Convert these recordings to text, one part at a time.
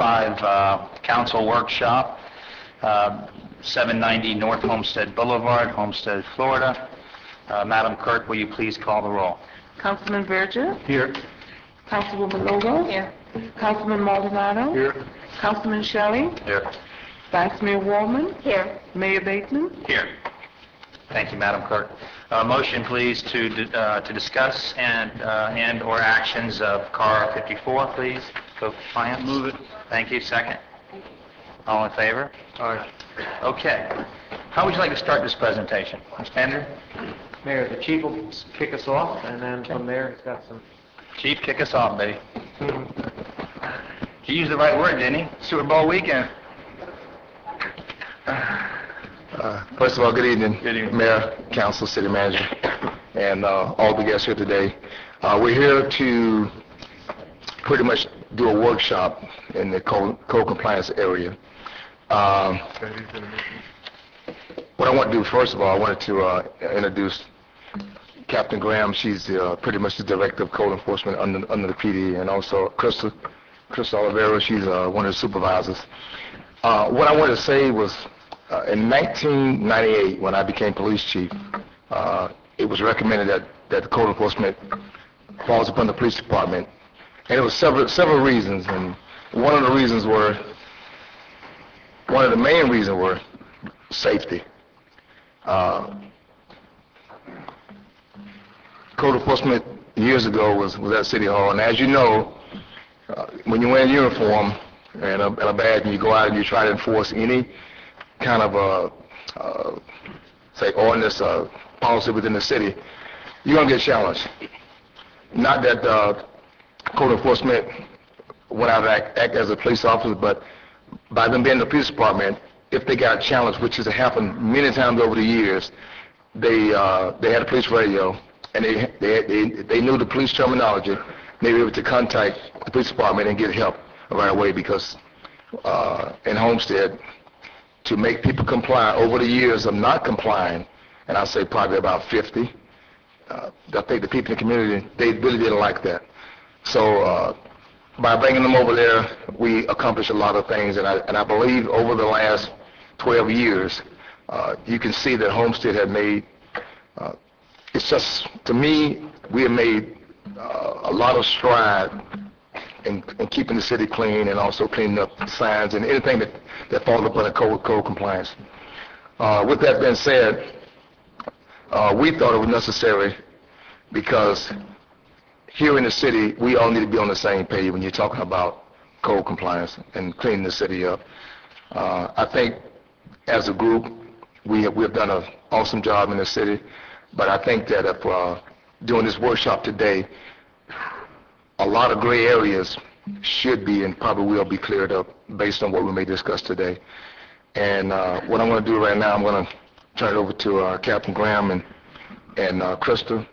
5 Council Workshop, 790 North Homestead Boulevard, Homestead, Florida. Madam Clerk, will you please call the roll? Councilman Verger? Here. Councilwoman Logo? Here. Councilman Maldonado? Here. Councilman Shelley? Here. Vice Mayor Wallman? Here. Mayor Bateman? Here. Thank you, Madam Clerk. Motion, please, to discuss and/or actions of CAR 54, please. Co-compliance. Move it. Thank you. Second. All in favor? All right. Okay. How would you like to start this presentation? Ms. Pender? Mayor, the chief will kick us off, and then from there, he's got some... Chief, kick us off, baby. He used the right word, didn't he? Super Bowl weekend. First of all, good evening. Good evening. Mayor, Council, City Manager, and all the guests here today. We're here to pretty much do a workshop in the code compliance area. What I want to do, first of all, I wanted to introduce Captain Graham. She's pretty much the Director of Code Enforcement under the PD, and also Chris Oliveira. She's one of the supervisors. What I wanted to say was, in 1998, when I became police chief, it was recommended that the code enforcement falls upon the police department, and it was several reasons. And one of the main reasons were safety. Code enforcement years ago was at City Hall, and as you know, when you wear a uniform and a badge and you go out and you try to enforce any kind of say ordinance policy within the city, you're going to get challenged. Not that code enforcement went out and act as a police officer, but by them being the police department, if they got challenged, which has happened many times over the years, they had a police radio, and they knew the police terminology. They were able to contact the police department and get help right away, because in Homestead, to make people comply over the years of not complying, and I'll say probably about 50, I think the people in the community, they really didn't like that. So by bringing them over there, we accomplished a lot of things, and I believe over the last 12 years, you can see that Homestead had made, it's just, to me, we have made a lot of stride in keeping the city clean, and also cleaning up signs and anything that falls upon the code compliance. With that being said, we thought it was necessary, because here in the city, we all need to be on the same page when you're talking about code compliance and cleaning the city up. I think as a group, we have done an awesome job in the city, but I think that if doing this workshop today, a lot of gray areas should be and probably will be cleared up based on what we may discuss today. And what I'm going to do right now, I'm going to turn it over to Captain Graham and Krista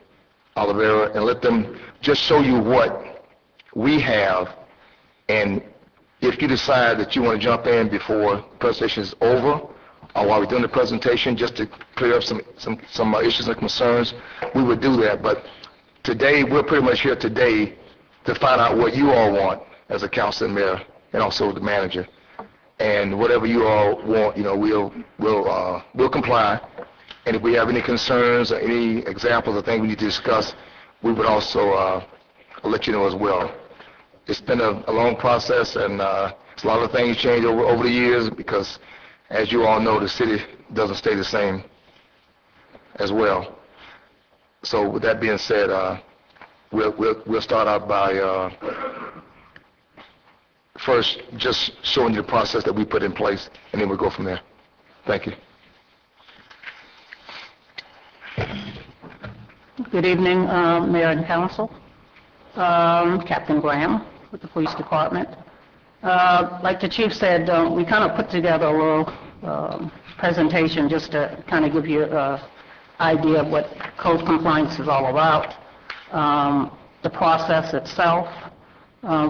Oliveira, and let them just show you what we have. And if you decide that you want to jump in before the presentation is over, or while we're doing the presentation, just to clear up some issues and concerns, we would do that. But today, we're pretty much here today to find out what you all want as a council and mayor, and also the manager. And whatever you all want, you know, we'll comply. And if we have any concerns or any examples of things we need to discuss, we would also let you know as well. It's been a long process, and it's a lot of things change over the years, because, as you all know, the city doesn't stay the same as well. So with that being said, we'll start out by first just showing you the process that we put in place, and then we'll go from there. Thank you. Good evening, Mayor and Council. Captain Graham with the Police Department. Like the Chief said, we kind of put together a little presentation just to kind of give you an idea of what code compliance is all about, the process itself,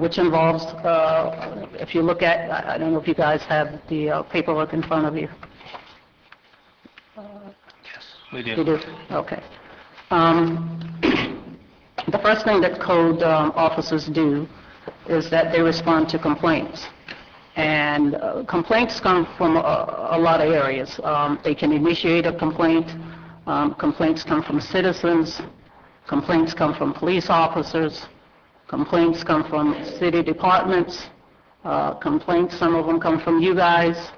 which involves, if you look at, I don't know if you guys have the paperwork in front of you. Yes, we do. You do? Okay. The first thing that code officers do is that they respond to complaints. And complaints come from a lot of areas. They can initiate a complaint. Complaints come from citizens. Complaints come from police officers. Complaints come from city departments. Complaints, some of them come from you guys.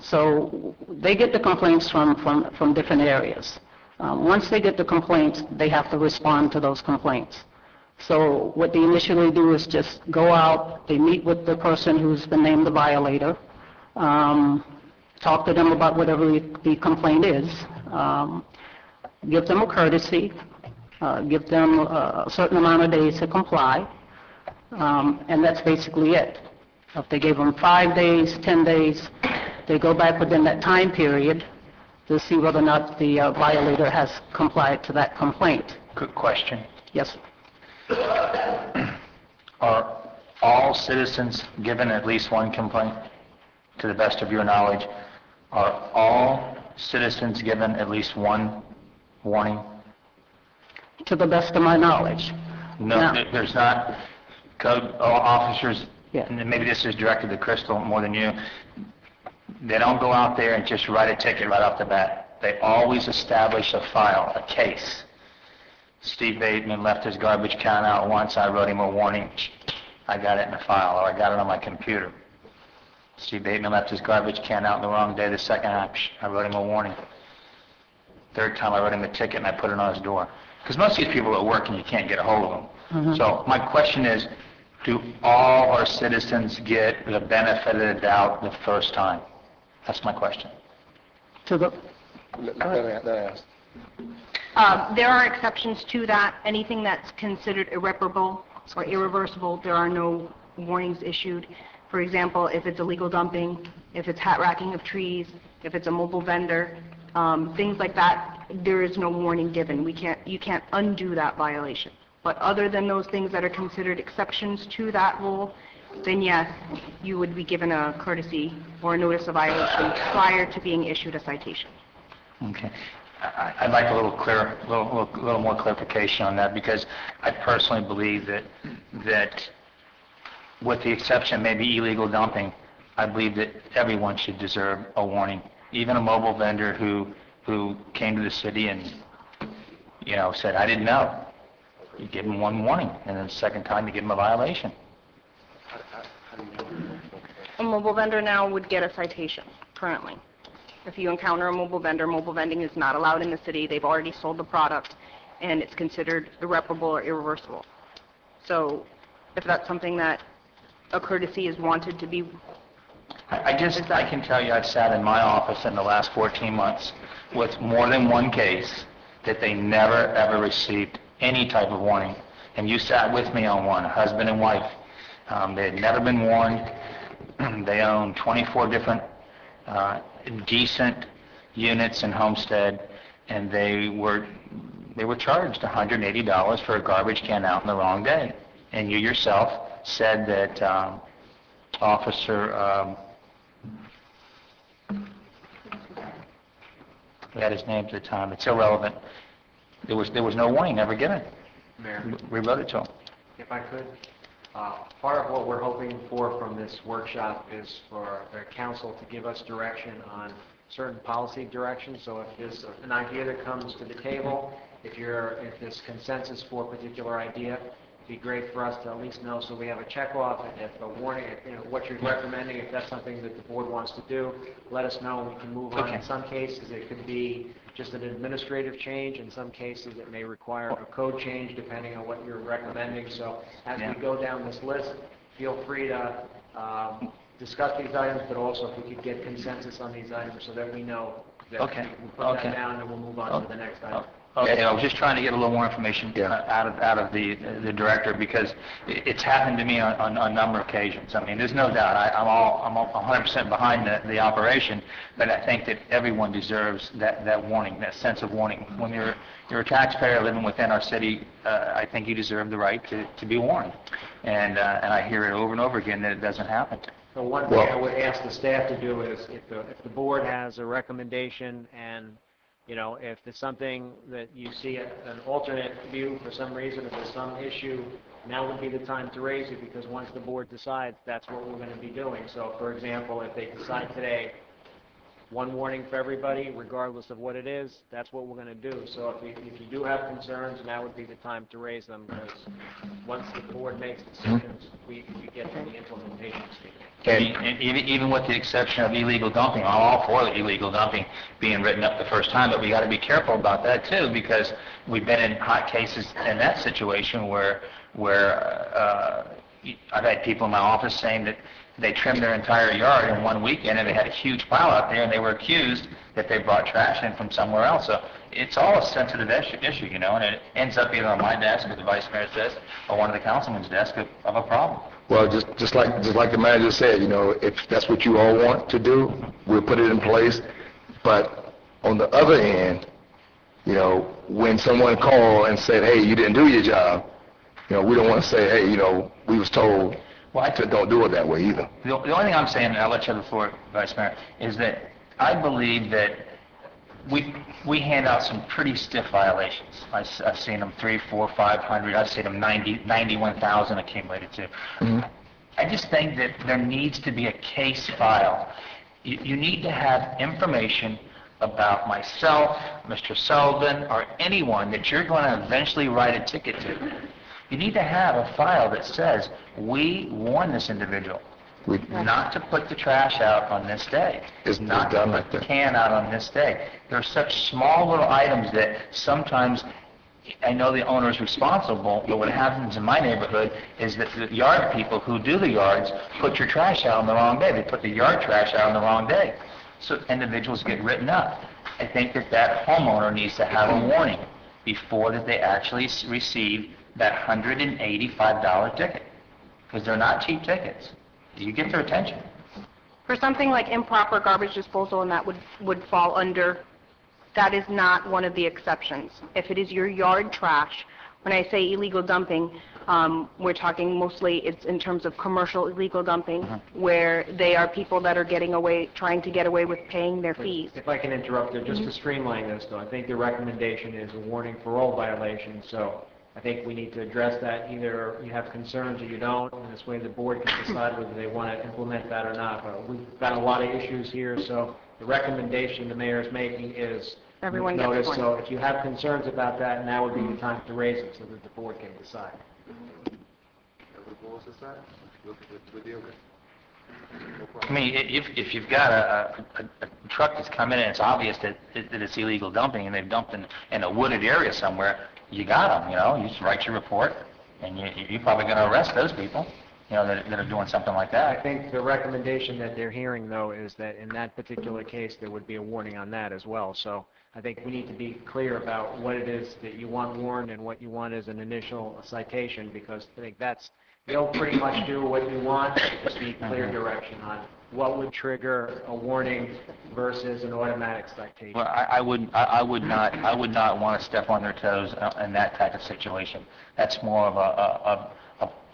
So they get the complaints from different areas. Once they get the complaints, they have to respond to those complaints. So what they initially do is just go out, they meet with the person who's been named the violator, talk to them about whatever the complaint is, give them a courtesy, give them a certain amount of days to comply, and that's basically it. If they gave them 5 days, 10 days, they go back within that time period to see whether or not the violator has complied to that complaint. Good question. Yes. Are all citizens given at least one complaint, to the best of your knowledge? Are all citizens given at least one warning? To the best of my knowledge. No, No. there's not. Code officers, Yeah. and maybe this is directed to Crystal more than you, they don't go out there and just write a ticket right off the bat. They always establish a file, a case. Steve Bateman left his garbage can out once, I wrote him a warning. I got it in a file, or I got it on my computer. Steve Bateman left his garbage can out the wrong day, the second time, I wrote him a warning. Third time, I wrote him a ticket and I put it on his door. Because most of these people are at work and you can't get a hold of them. Mm-hmm. So my question is, do all our citizens get the benefit of the doubt the first time? That's my question. To the, There are exceptions to that. Anything that's considered irreparable or irreversible, there are no warnings issued. For example, if it's illegal dumping, if it's hat racking of trees, if it's a mobile vendor, things like that, there is no warning given. You can't undo that violation. But other than those things that are considered exceptions to that rule, then yes, you would be given a courtesy or a notice of violation prior to being issued a citation. Okay. I'd like a little more clarification on that, because I personally believe that with the exception maybe illegal dumping, I believe that everyone should deserve a warning. Even a mobile vendor who came to the city and, said, I didn't know. You give them one warning, and then the second time you give them a violation. A mobile vendor now would get a citation, currently. If you encounter a mobile vendor, mobile vending is not allowed in the city. They've already sold the product, and it's considered irreparable or irreversible. So if that's something that a courtesy is wanted to be... I can tell you I've sat in my office in the last 14 months with more than one case that they never, ever received any type of warning. And you sat with me on one, husband and wife. They had never been warned. They own 24 different decent units in Homestead, and they were charged $180 for a garbage can out on the wrong day. And you yourself said that Officer, we had his name at the time, it's irrelevant. There was no warning ever given. Mayor, We wrote it to him. if I could, part of what we're hoping for from this workshop is for the council to give us direction on certain policy directions. So if there's an idea that comes to the table, if there's consensus for a particular idea, it'd be great for us to at least know, so we have a check off, and if a warning, what you're recommending, if that's something that the board wants to do, let us know, and we can move on. Okay. In some cases, it could be just an administrative change. In some cases, it may require a code change, depending on what you're recommending. So as we go down this list, feel free to discuss these items, but also if we could get consensus on these items so that we know that Okay. we'll put that down, and we'll move on to the next item. Okay, I was just trying to get a little more information out of the director, because it's happened to me on a number of occasions. I mean, there's no doubt, I'm 100% behind the operation, but I think that everyone deserves that warning, that sense of warning. When you're a taxpayer living within our city, I think you deserve the right to be warned. And I hear it over and over again that it doesn't happen. So one thing I would ask the staff to do is, if the board has a recommendation and You know, if there's something that you see an alternate view for some reason, if there's some issue, now would be the time to raise it, because once the board decides, that's what we're going to be doing. So, for example, if they decide today, one warning for everybody, regardless of what it is, that's what we're going to do. So if you do have concerns, now would be the time to raise them, because once the board makes decisions, we get to the implementation stage. And even with the exception of illegal dumping, I'm all for illegal dumping being written up the first time, but we got to be careful about that too, because we've been in hot cases in that situation where I've had people in my office saying that they trimmed their entire yard in one weekend and they had a huge pile out there, and they were accused that they brought trash in from somewhere else. So it's all a sensitive issue, you know, and it ends up either on my desk or the vice mayor's desk or one of the councilman's desk of a problem. Well, just like the manager said, you know, if that's what you all want to do, we'll put it in place. But on the other end, you know, when someone called and said, hey, you didn't do your job, you know, we don't want to say, hey, you know, we was told. Well, don't do it that way either. The only thing I'm saying, and I'll let you have the floor, Vice Mayor, is that I believe that we hand out some pretty stiff violations. I've seen them 300, 400, 500. I've seen them 91,000 accumulated too. Mm-hmm. I just think that there needs to be a case file. You need to have information about myself, Mr. Sullivan, or anyone that you're going to eventually write a ticket to. You need to have a file that says, we warn this individual not to put the trash out on this day, not to put the can out on this day. There are such small little items that sometimes, I know the owner is responsible, but what happens in my neighborhood is that the yard people who do the yards put your trash out on the wrong day. They put the yard trash out on the wrong day. So individuals get written up. I think that homeowner needs to have a warning before that they actually receive that $185 ticket, because they're not cheap tickets. You get their attention. For something like improper garbage disposal, and that would fall under, that is not one of the exceptions. If it is your yard trash, when I say illegal dumping, we're talking mostly it's in terms of commercial illegal dumping, where they are people that are trying to get away with paying their fees. If I can interrupt there, just to streamline this though, I think the recommendation is a warning for all violations, so I think we need to address that. Either you have concerns or you don't, and this way the board can decide whether they want to implement that or not. But we've got a lot of issues here, so the recommendation the mayor is making is Everyone gets notice. one. So if you have concerns about that, now would be the time to raise it so that the board can decide. I mean, if you've got a truck that's coming in and it's obvious that it's illegal dumping and they've dumped in a wooded area somewhere, you got them, you know. You just write your report, and you're probably going to arrest those people, you know, that are doing something like I that. think the recommendation that they're hearing, though, is that in that particular case, there would be a warning on that as well. So I think we need to be clear about what it is that you want warned and what you want as an initial citation, because I think they'll pretty much do what you want, just need clear direction on what would trigger a warning versus an automatic citation. Well, I would not want to step on their toes in that type of situation. That's more of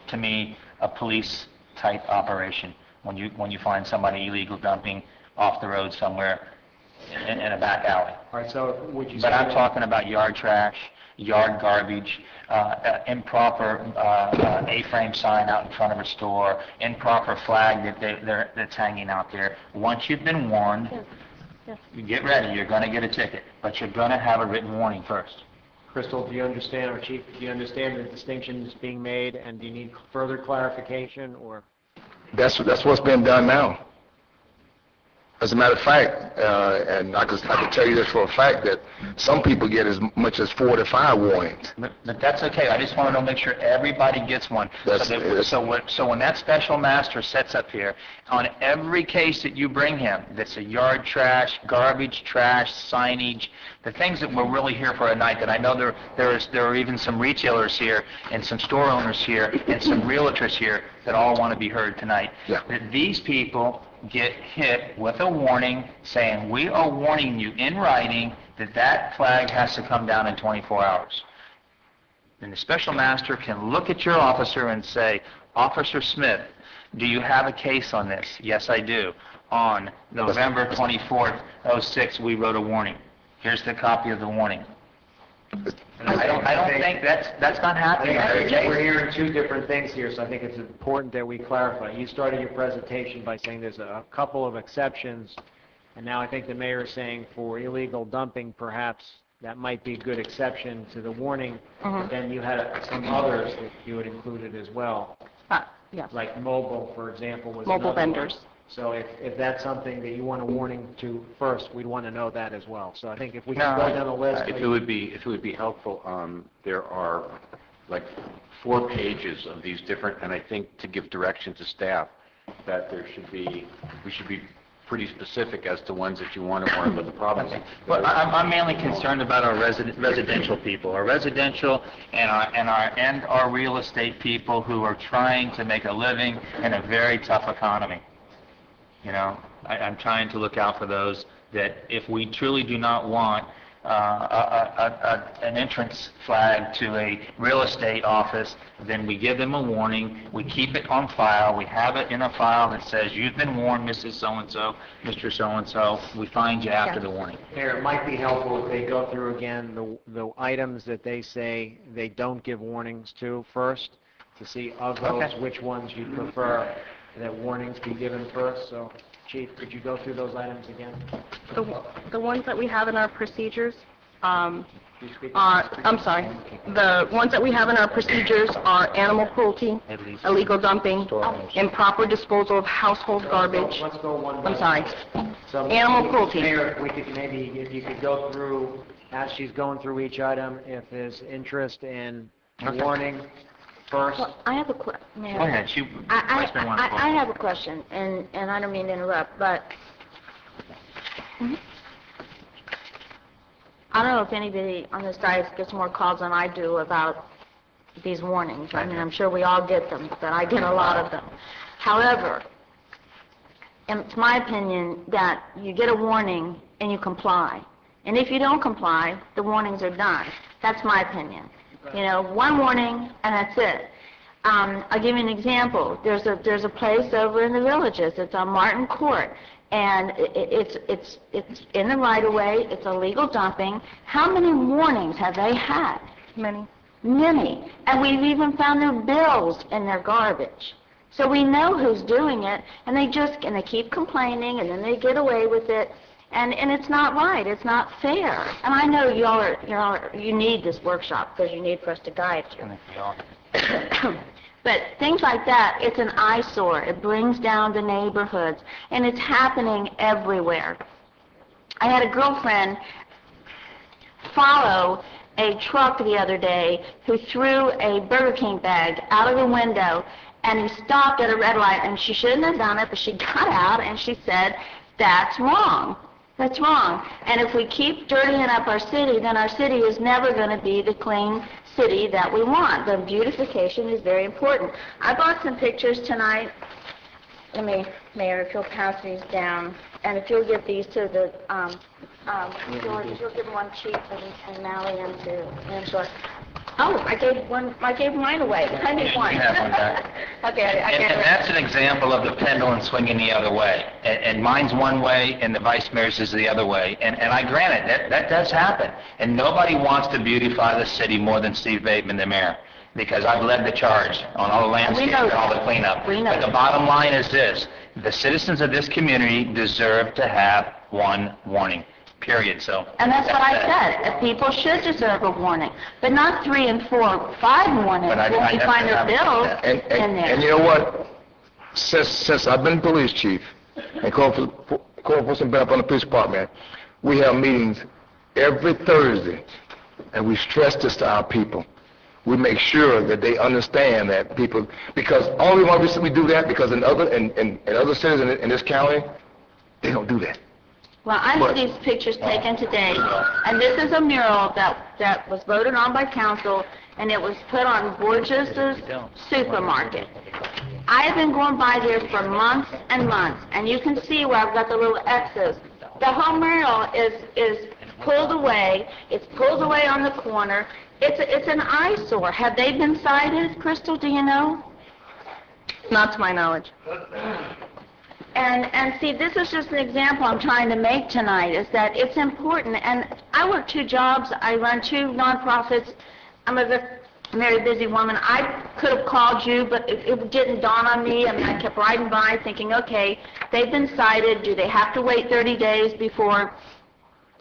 to me, a police type operation. When you find somebody illegal dumping off the road somewhere in a back alley. All right, so would you say... But I'm talking about yard trash, yard garbage, improper A-frame sign out in front of a store, improper flag that's hanging out there. Once you've been warned, you get ready, you're going to get a ticket, but you're going to have a written warning first. Crystal, do you understand, or Chief, do you understand the distinctions being made, and do you need further clarification, or? That's what's been done now. As a matter of fact, and I can tell you this for a fact, that some people get as much as 4 to 5 warnings. But that's okay. I just want to make sure everybody gets one. So when that special master sets up here, on every case that you bring him, that's a yard trash, garbage, trash, signage, the things that we're really here for at night, that I know there are even some retailers here and some store owners here and some realtors here that all want to be heard tonight. Yeah. That these people get hit with a warning saying, we are warning you in writing that flag has to come down in 24 hours. And the special master can look at your officer and say, Officer Smith, do you have a case on this? Yes, I do. On November 24th, 06, we wrote a warning. here's the copy of the warning. I don't think that's not happening. I think we're hearing two different things here, so I think it's important that we clarify. You started your presentation by saying there's a couple of exceptions, and now I think the mayor is saying for illegal dumping, perhaps that might be a good exception to the warning. But then you had some others that you had included as well, Yes, like mobile, for example, was mobile another one. vendors. So if that's something that you want a warning to first, we'd want to know that as well. So I think if we No, can go down the list. If it would be helpful, there are like 4 pages of these different, and I think to give direction to staff, that we should be pretty specific as to ones that you want to warn, but the problem is... Well, I'm mainly concerned about our residential people, our residential and our real estate people who are trying to make a living in a very tough economy. You know, I'm trying to look out for those that if we truly do not want an entrance flag to a real estate office, then we give them a warning, we keep it on file, we have it in a file that says, you've been warned, Mrs. So-and-so, Mr. So-and-so, we find you after the warning. Mayor, it might be helpful if they go through again the items that they say they don't give warnings to first, to see of those which ones you prefer that warnings be given first. So, Chief, could you go through those items again? The ones that we have in our procedures Could you speak are, I'm sorry, the ones that we have in our procedures are animal cruelty, illegal dumping, improper disposal of household garbage. Let's go one by I'm sorry. So, Animal cruelty. Mayor, if we could maybe, if you could go through, as she's going through each item, if there's interest in warning first. Well, I have a question. Go ahead, Vice Mayor wants to I have a question, and I don't mean to interrupt, but I don't know if anybody on this dais gets more calls than I do about these warnings. I mean, I'm sure we all get them, but I get a lot of them. However, it's my opinion that you get a warning and you comply. And if you don't comply, the warnings are done. That's my opinion. You know, one warning and that's it. I'll give you an example. There's a place over in the Villages. It's on Martin Court, and it's in the right of way. It's illegal dumping. How many warnings have they had? Many. Many. And we've even found their bills in their garbage. So we know who's doing it, and they keep complaining, and then they get away with it. And it's not right. It's not fair. And I know you need this workshop because you need for us to guide you. But things like that, it's an eyesore. It brings down the neighborhoods, and it's happening everywhere. I had a girlfriend follow a truck the other day who threw a Burger King bag out of the window, and he stopped at a red light, and she shouldn't have done it, but she got out and she said, "That's wrong. That's wrong." And if we keep dirtying up our city, then our city is never going to be the clean city that we want. The beautification is very important. I brought some pictures tonight. Mayor, if you'll pass these down, and if you'll give these to the, George, if you'll give one Chief and Mally and to Angela. Oh, I gave mine away. I need one. You have one back. Okay, And that's an example of the pendulum swinging the other way. And mine's one way, and the vice mayor's is the other way. And I grant it, that does happen. And nobody wants to beautify the city more than Steve Bateman, the mayor, because I've led the charge on all the landscaping and all the cleanup. We know But the bottom line is this: the citizens of this community deserve to have one warning. Period. So. And that's what I said. People should deserve a warning, but not 3 and 4, 5 warnings But I when we have find to their have- bills in there. And you know what? Since I've been police chief and code enforcement been up on the police department, we have meetings every Thursday, and we stress this to our people. We make sure that they understand that people, because only one reason we do that, because in other cities in this county, they don't do that. Well, I had these pictures taken today, and this is a mural that was voted on by council, and it was put on Borges' supermarket. I have been going by there for months and months, and you can see where I've got the little X's. The whole mural is pulled away. It's pulled away on the corner. It's an eyesore. Have they been cited, Crystal? Do you know? Not to my knowledge. And see, this is just an example I'm trying to make tonight, is that it's important. And I work 2 jobs. I run 2 nonprofits. I'm a very busy woman. I could have called you, but it didn't dawn on me. I mean, I kept riding by thinking, okay, they've been cited. Do they have to wait 30 days before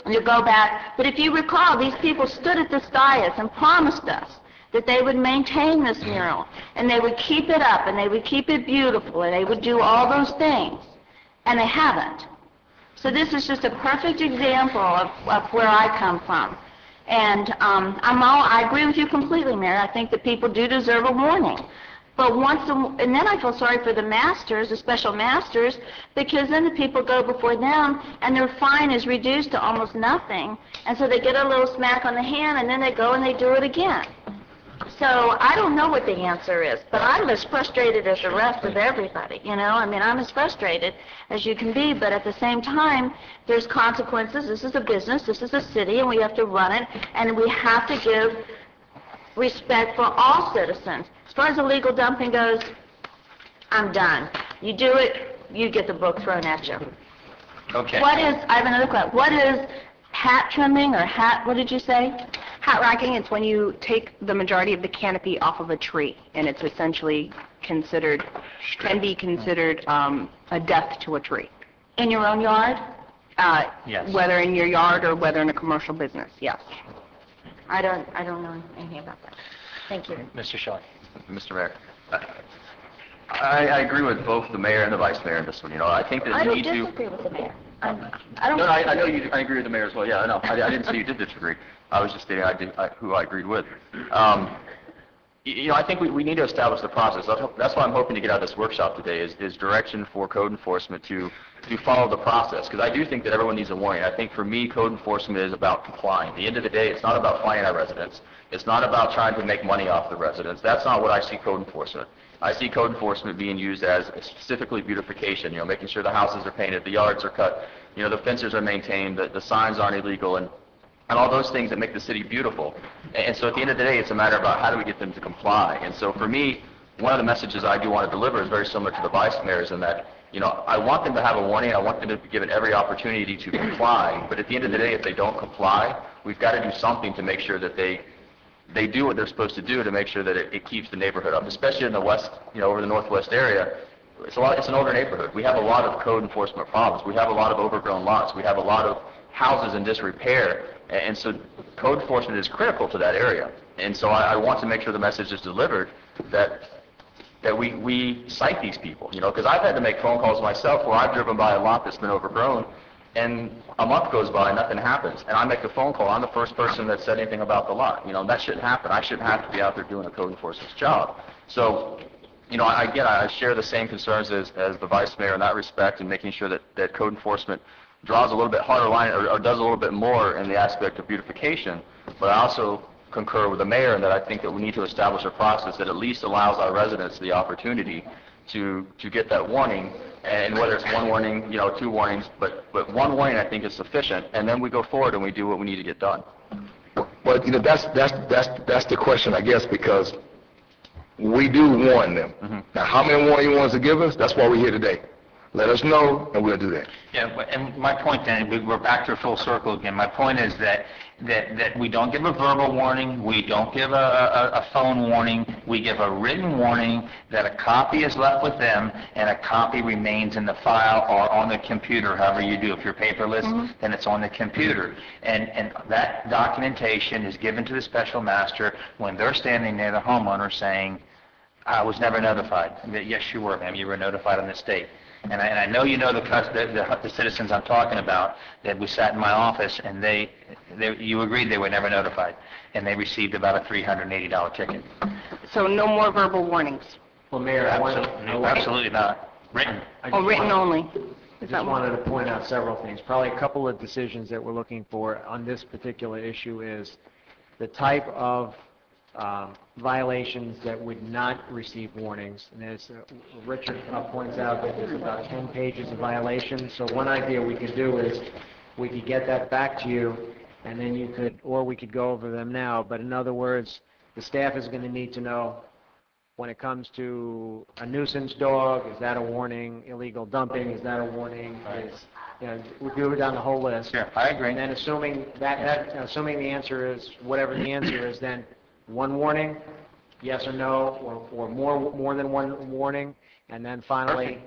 you go back? But if you recall, these people stood at this dais and promised us that they would maintain this mural, and they would keep it up, and they would keep it beautiful, and they would do all those things, and they haven't. So this is just a perfect example of where I come from. And I agree with you completely, Mayor. I think that people do deserve a warning. But and then I feel sorry for the masters, the special masters, because then the people go before them, and their fine is reduced to almost nothing, and so they get a little smack on the hand, and then they go and they do it again. So I don't know what the answer is, but I'm as frustrated as the rest of everybody, you know? I mean, I'm as frustrated as you can be, but at the same time, there's consequences. This is a business, this is a city, and we have to run it, and we have to give respect for all citizens. As far as illegal dumping goes, I'm done. You do it, you get the book thrown at you. Okay. I have another question. What is hat trimming or what did you say? Hat racking is when you take the majority of the canopy off of a tree, and it's essentially can be considered a death to a tree. In your own yard? Yes. Whether in your yard or whether in a commercial business, yes. I don't know anything about that. Thank you. Mr. Shelley. Mr. Mayor, I agree with both the mayor and the vice mayor in this one. You know, I think that I we don't need to... disagree with the mayor. I No, don't... I know you. I agree with the mayor as well. Yeah, I know. I didn't say you did disagree. I was just stating who I agreed with. You know, I think we need to establish the process. That's why I'm hoping to get out of this workshop today is direction for code enforcement to follow the process. Because I do think that everyone needs a warning. I think for me, code enforcement is about complying. At the end of the day, it's not about finding our residents. It's not about trying to make money off the residents. That's not what I see code enforcement. I see code enforcement being used as specifically beautification, you know, making sure the houses are painted, the yards are cut, you know, the fences are maintained, the signs aren't illegal, and all those things that make the city beautiful. And so at the end of the day, it's a matter about how do we get them to comply. And so for me, one of the messages I do want to deliver is very similar to the vice mayor's in that, you know, I want them to have a warning. I want them to be given every opportunity to comply. But at the end of the day, if they don't comply, we've got to do something to make sure that they do what they're supposed to do to make sure that it keeps the neighborhood up, especially in the west, you know, over the northwest area. It's an older neighborhood. We have a lot of code enforcement problems. We have a lot of overgrown lots. We have a lot of houses in disrepair. And so code enforcement is critical to that area. And so I want to make sure the message is delivered that we cite these people, you know, because I've had to make phone calls myself where I've driven by a lot that's been overgrown, and a month goes by and nothing happens. And I make a phone call. I'm the first person that said anything about the lot. You know, that shouldn't happen. I shouldn't have to be out there doing a code enforcement's job. So, you know, I share the same concerns as the vice mayor in that respect, and making sure that code enforcement draws a little bit harder line or does a little bit more in the aspect of beautification. But I also concur with the mayor in that I think that we need to establish a process that at least allows our residents the opportunity to get that warning, and whether it's one warning, you know, 2 warnings, but one warning I think is sufficient, and then we go forward and we do what we need to get done. Well, you know, that's the question, I guess, because we do warn them. Now, how many warnings you want us to give us? That's why we're here today. Let us know, and we'll do that. Yeah, and my point then, we're back to a full circle again. My point is that we don't give a verbal warning, we don't give a phone warning, we give a written warning that a copy is left with them and a copy remains in the file or on the computer, however you do. If you're paperless, then it's on the computer. And that documentation is given to the special master when they're standing near the homeowner saying, I was never notified. Yes, you were, ma'am. You were notified on this date. And I know you know the citizens I'm talking about, that we sat in my office and you agreed they were never notified, and they received about a $380 ticket. So no more verbal warnings? Well, Mayor, Absolutely not. Written. Written only? I just wanted to point out several things. Probably a couple of decisions that we're looking for on this particular issue is the type of violations that would not receive warnings. And as Richard points out, that there's about 10 pages of violations. So one idea we could do is we could get that back to you, and then we could go over them now. But in other words, the staff is going to need to know when it comes to a nuisance dog, is that a warning? Illegal dumping, is that a warning? We go down the whole list. Sure, I agree. And then assuming assuming the answer is, whatever the answer is, then one warning, yes or no, or more than one warning, and then finally,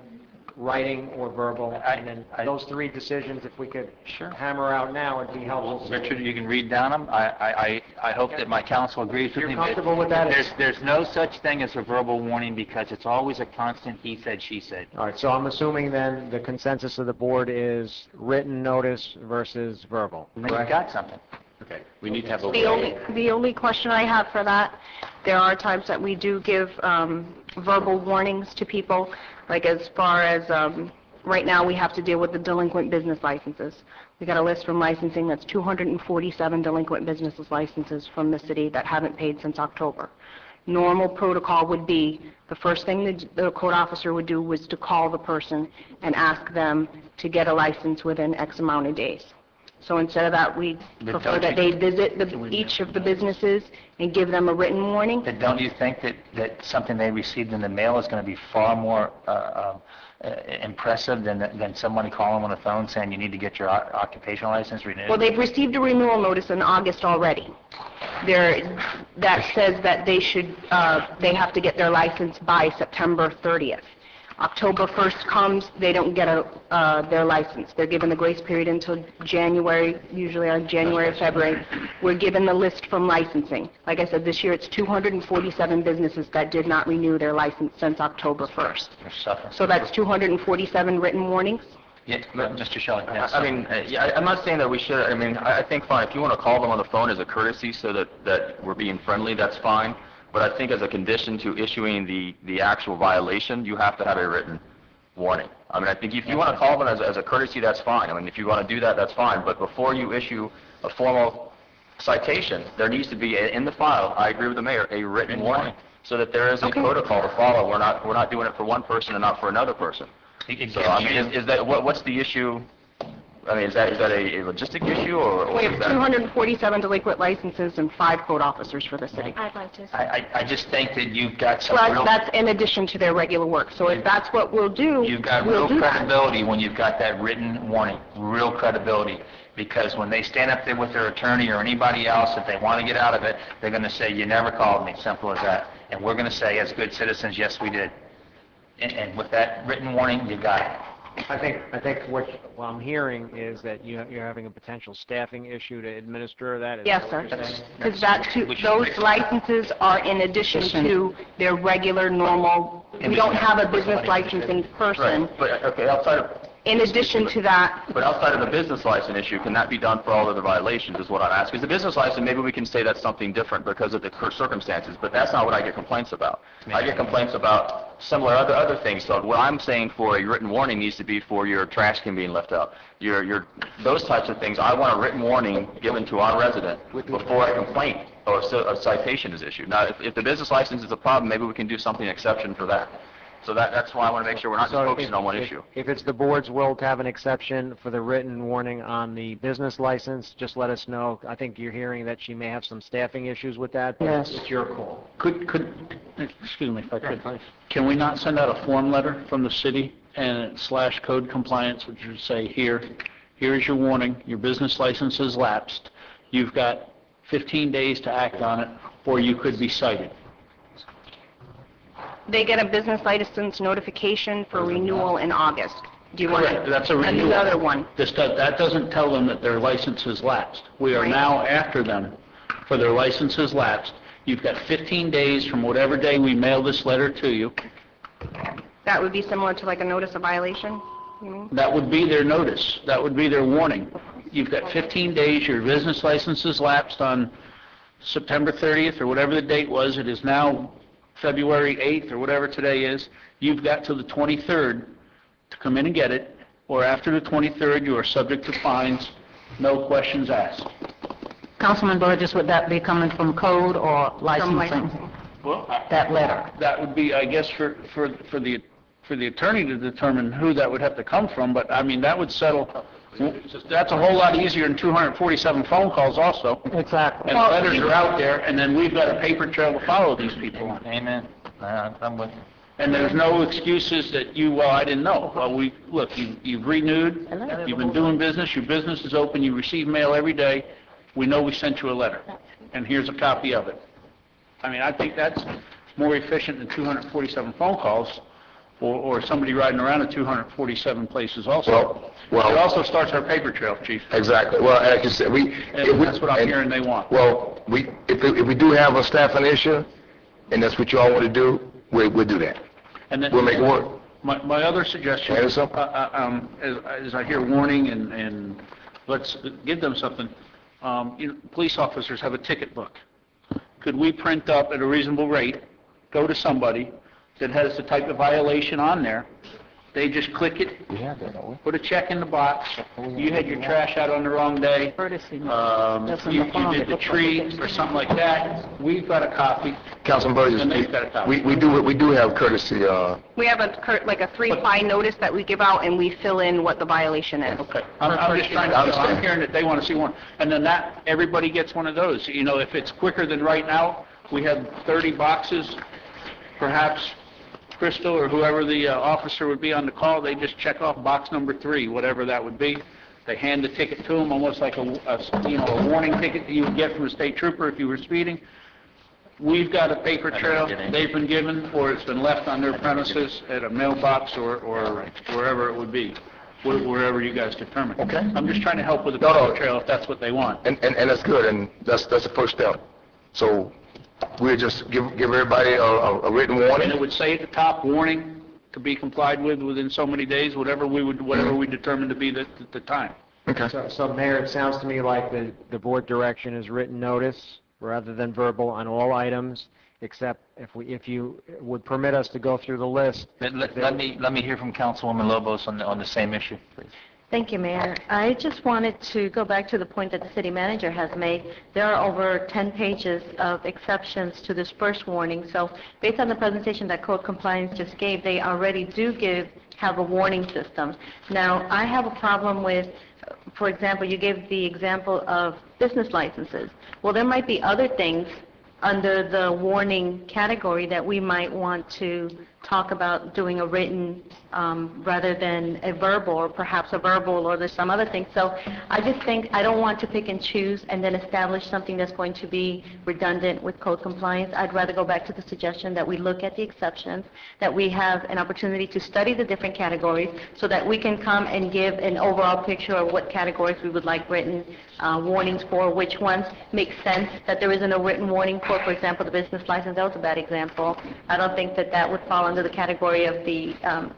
writing or verbal, and then those three decisions, if we could hammer out now, it'd be helpful. Richard, you can read down them. I hope that my counsel agrees with me. You're comfortable with that? There's no such thing as a verbal warning because it's always a constant he said, she said. All right, so I'm assuming then the consensus of the board is written notice versus verbal. Then you've got something. Okay, we need to have a The only question I have for that, there are times that we do give verbal warnings to people, like as far as, right now we have to deal with the delinquent business licenses. We got a list from licensing that's 247 delinquent business licenses from the city that haven't paid since October. Normal protocol would be, the first thing the code officer would do was to call the person and ask them to get a license within X amount of days. So instead of that, we prefer that they visit each of the businesses and give them a written warning. But don't you think that something they received in the mail is going to be far more impressive than somebody calling on the phone saying you need to get your occupational license renewed? Well, they've received a renewal notice in August already. That says that they have to get their license by September 30th. October 1st comes, they don't get their license. They're given the grace period until January, usually on January or February. We're given the list from licensing. Like I said, this year it's 247 businesses that did not renew their license since October 1st. So that's 247 written warnings. Yeah, Mr. Shelley. Yes. I mean, I'm not saying that we should, I mean, I think fine, if you want to call them on the phone as a courtesy so that we're being friendly, that's fine. But I think as a condition to issuing the actual violation, you have to have a written warning. I mean, I think if you want to call them as a courtesy, that's fine. I mean, if you want to do that, that's fine. But before you issue a formal citation, there needs to be in the file, I agree with the mayor, a written warning so that there is a protocol to follow. We're not doing it for one person and not for another person. So, I mean, is that what's the issue? I mean, is that a logistic issue or We have 247 delinquent licenses and 5 code officers for the city. I'd like to. I just think that you've got some Plus, real... that's in addition to their regular work. So if that's what we'll do, You've got we'll real do that. credibility when you've got that written warning, real credibility. Because when they stand up there with their attorney or anybody else, if they want to get out of it, they're going to say, you never called me, simple as that. And we're going to say, as good citizens, yes, we did. And with that written warning, you got it. I think what I'm hearing is that you're having a potential staffing issue to administer that. Is Yes, that sir. what you're saying? Because those licenses are in addition to their regular, normal, we don't have a business licensing person. Right. But, okay, outside of... In addition to that, But outside of the business license issue, can that be done for all other violations is what I'm asking. Because the business license, maybe we can say that's something different because of the circumstances, but that's not what I get complaints about. I get complaints about similar other things. So what I'm saying for a written warning needs to be for your trash can being left out. Those types of things, I want a written warning given to our resident before a complaint or a citation is issued. Now, if the business license is a problem, maybe we can do something exception for that. So that's why I want to make sure we're not just focusing on one issue. If it's the board's will to have an exception for the written warning on the business license, just let us know. I think you're hearing that she may have some staffing issues with that, but Yes. it's your call. Excuse me if I could. Can we not send out a form letter from the city and / code compliance, which would say, here's your warning, your business license is lapsed, you've got 15 days to act on it, or you could be cited. they get a business license notification for renewal in August. Do you want Correct, that's a renewal. another one? That doesn't tell them that their license is lapsed. We are Right. now after them for their licenses lapsed. You've got 15 days from whatever day we mail this letter to you. That would be similar to like a notice of violation, you mean? That would be their notice. That would be their warning. You've got 15 days. Your business license is lapsed on September 30th or whatever the date was. It is now February 8th or whatever today is. You've got till the 23rd to come in and get it, or after the 23rd, you are subject to fines, no questions asked. Councilman Burgess, would that be coming from code or licensing? licensing. Well, That letter? that would be, I guess, for the attorney to determine who that would have to come from, but I mean, that would settle, that's a whole lot easier than 247 phone calls also. Exactly. And letters are out there, and then we've got a paper trail to follow these people on. Amen. I'm with you. And there's no excuses that well, I didn't know. Well, you've renewed, you've been doing business, your business is open, you receive mail every day, we know we sent you a letter, and here's a copy of it. I mean, I think that's more efficient than 247 phone calls, or somebody riding around at 247 places also. Well, It also starts our paper trail, Chief. exactly. Well, like you said, And that's what I'm hearing they want. Well, if we do have a staffing issue, and that's what you all want to do, we'll do that. And then We'll make it work. My other suggestion, Add something? as I hear warning and let's give them something, police officers have a ticket book. Could we print up at a reasonable rate, go to somebody that has the type of violation on there, they just click it, put a check in the box, you had your trash out on the wrong day, you did the tree or something like that, we've got a copy, Councilman Burgess, and they've got a copy. we do have courtesy, We have a 3-ply notice that we give out, and we fill in what the violation is. Okay, I'm just trying to, I'm hearing that they want to see one, and then everybody gets one of those. You know, if it's quicker than right now, we have 30 boxes, perhaps Crystal or whoever the officer would be on the call, they just check off box number 3, whatever that would be. They hand the ticket to them, almost like a warning ticket that you would get from a state trooper if you were speeding. We've got a paper trail they've been given, or it's been left on their premises at a mailbox or wherever it would be, wherever you guys determine. Okay. I'm just trying to help with the paper trail if that's what they want. and that's good, and that's the first step. So we'll just give everybody a written And warning. it would say at the top, warning to be complied with within so many days, whatever we determine to be the time. Okay. So Mayor, it sounds to me like the board direction is written notice rather than verbal on all items, except if you would permit us to go through the list. Let me hear from Councilwoman Lobos on the same issue, please. Thank you, Mayor. I just wanted to go back to the point that the city manager has made. There are over 10 pages of exceptions to this first warning. So based on the presentation that Code Compliance just gave, they already have a warning system. Now, I have a problem with, for example, you gave the example of business licenses. Well, there might be other things under the warning category that we might want to talk about doing a written rather than a verbal, or perhaps a verbal, or there's some other thing. So I just think I don't want to pick and choose and then establish something that's going to be redundant with code compliance. I'd rather go back to the suggestion that we look at the exceptions, that we have an opportunity to study the different categories so that we can come and give an overall picture of what categories we would like written warnings for, which ones make sense that there isn't a written warning for example, the business license. That was a bad example. I don't think that would fall under the category of the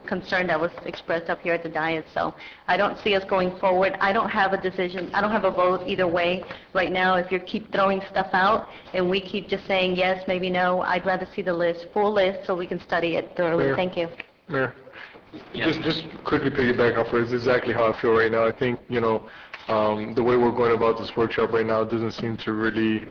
concern that was expressed up here at the dais. So I don't see us going forward. I don't have a decision. I don't have a vote either way right now. If you keep throwing stuff out and we keep just saying yes, maybe no, I'd rather see the list, full list, so we can study it thoroughly. Mayor. Thank you. Mayor, just quickly piggyback off of it, it's exactly how I feel right now. I think, the way we're going about this workshop right now doesn't seem to really,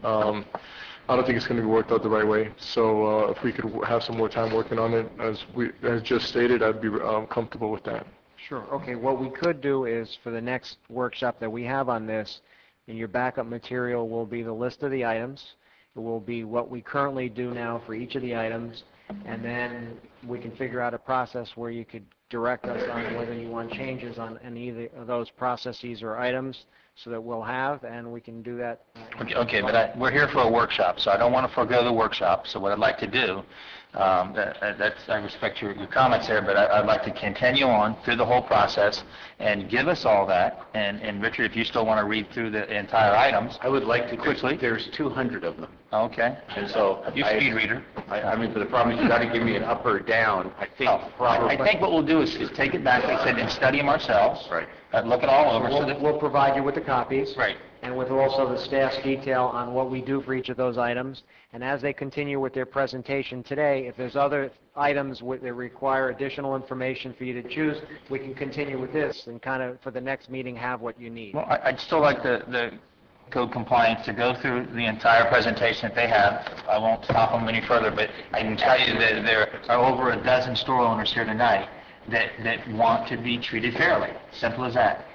I don't think it's going to be worked out the right way. So if we could have some more time working on it, as just stated, I'd be comfortable with that. Sure. Okay, what we could do is for the next workshop that we have on this, in your backup material will be the list of the items. It will be what we currently do now for each of the items, and then we can figure out a process where you could direct us on whether you want changes on any of those processes or items, so that we'll have, and we can do that. Okay, but we're here for a workshop, so I don't want to forego the workshop. So what I'd like to do, I respect your comments there, but I'd like to continue on through the whole process and give us all that. And Richard, if you still want to read through the entire items. I would like to quickly. There's 200 of them. Okay. And so You speed reader. I mean, for the problem, you got to give me an up or down. I think I think what we'll do is take it back, like I said, and study them ourselves. Right. Look it all over. We'll provide you with the copies. Right. And with also the staff's detail on what we do for each of those items. And as they continue with their presentation today, if there's other items that require additional information for you to choose, we can continue with this and kind of, for the next meeting, have what you need. Well, I'd still like the code compliance to go through the entire presentation that they have. I won't stop them any further, but I can tell you that there are over a dozen store owners here tonight that want to be treated fairly. Simple as that.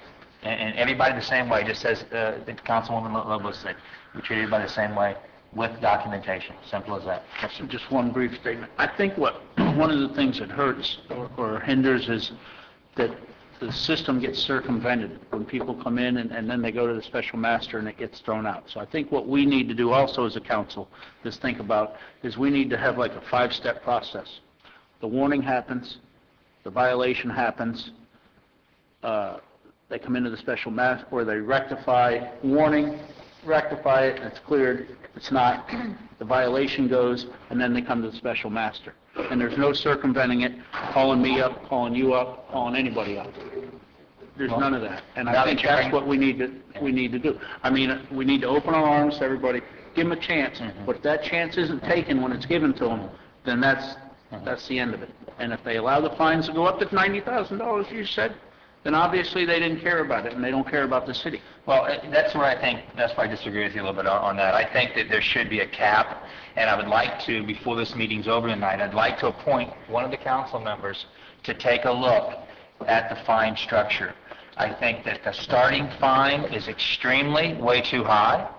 And everybody the same way, just as the Councilwoman Lobos said, we treat everybody the same way. with documentation. Simple as that. Just one brief statement. I think one of the things that hurts or hinders is that the system gets circumvented when people come in and then they go to the special master and it gets thrown out. So I think what we need to do also as a council is we need to have like a 5-step process. The warning happens, the violation happens, they come into the special master, or they rectify it, and it's cleared. If it's not, the violation goes, and then they come to the special master. And there's no circumventing it, calling me up, calling you up, calling anybody up. There's none of that. And I think that's what we need to do. I mean, we need to open our arms to everybody, give them a chance. But if that chance isn't taken when it's given to them, then that's the end of it. And if they allow the fines to go up to $90,000, you said, then obviously they didn't care about it, and they don't care about the city. Well, that's where I disagree with you a little bit on that. I think that there should be a cap, and I would like to, before this meeting's over tonight, I'd like to appoint one of the council members to take a look at the fine structure. I think that the starting fine is extremely, way too high.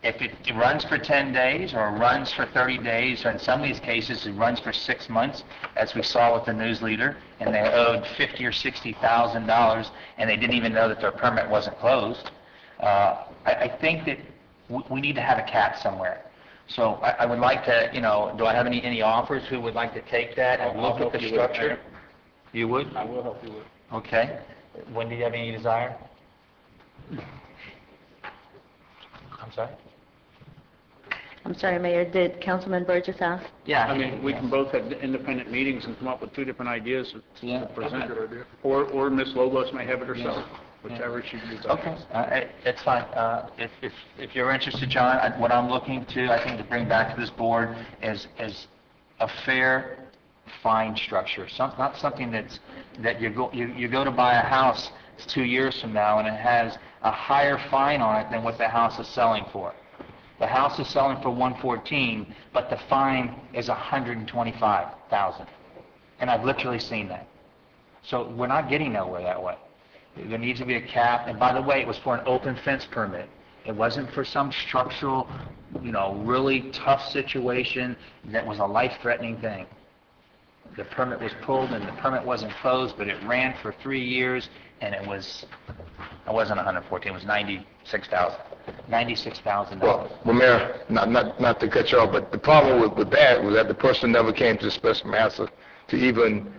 If it runs for 10 days or runs for 30 days, or in some of these cases it runs for 6 months, as we saw with the news leader, and they owed $50,000 or $60,000, and they didn't even know that their permit wasn't closed, I think that we need to have a cap somewhere. So I would like to, do I have any offers who would like to take that and look at the structure? You would? I will help you with it. Okay. When do you have any desire? I'm sorry? I'm sorry, Mayor, did Councilman Burgess ask? Yeah. I mean, we can both have independent meetings and come up with 2 different ideas to present. Or Ms. Lobos may have it herself, whichever she views. Okay, it's fine. If you're interested, John, what I'm looking to, I think, to bring back to this board is a fair fine structure. Not something that you go to buy a house 2 years from now and it has a higher fine on it than what the house is selling for. The house is selling for $114,000, but the fine is $125,000. And I've literally seen that. So we're not getting nowhere that way. There needs to be a cap. And by the way, it was for an open fence permit. It wasn't for some structural, really tough situation that was a life-threatening thing. The permit was pulled and the permit wasn't closed, but it ran for 3 years, and it wasn't $114,000, it was $96,000. $96,000. Well, Mayor, not to cut you off, but the problem with that was that the person never came to the special master to even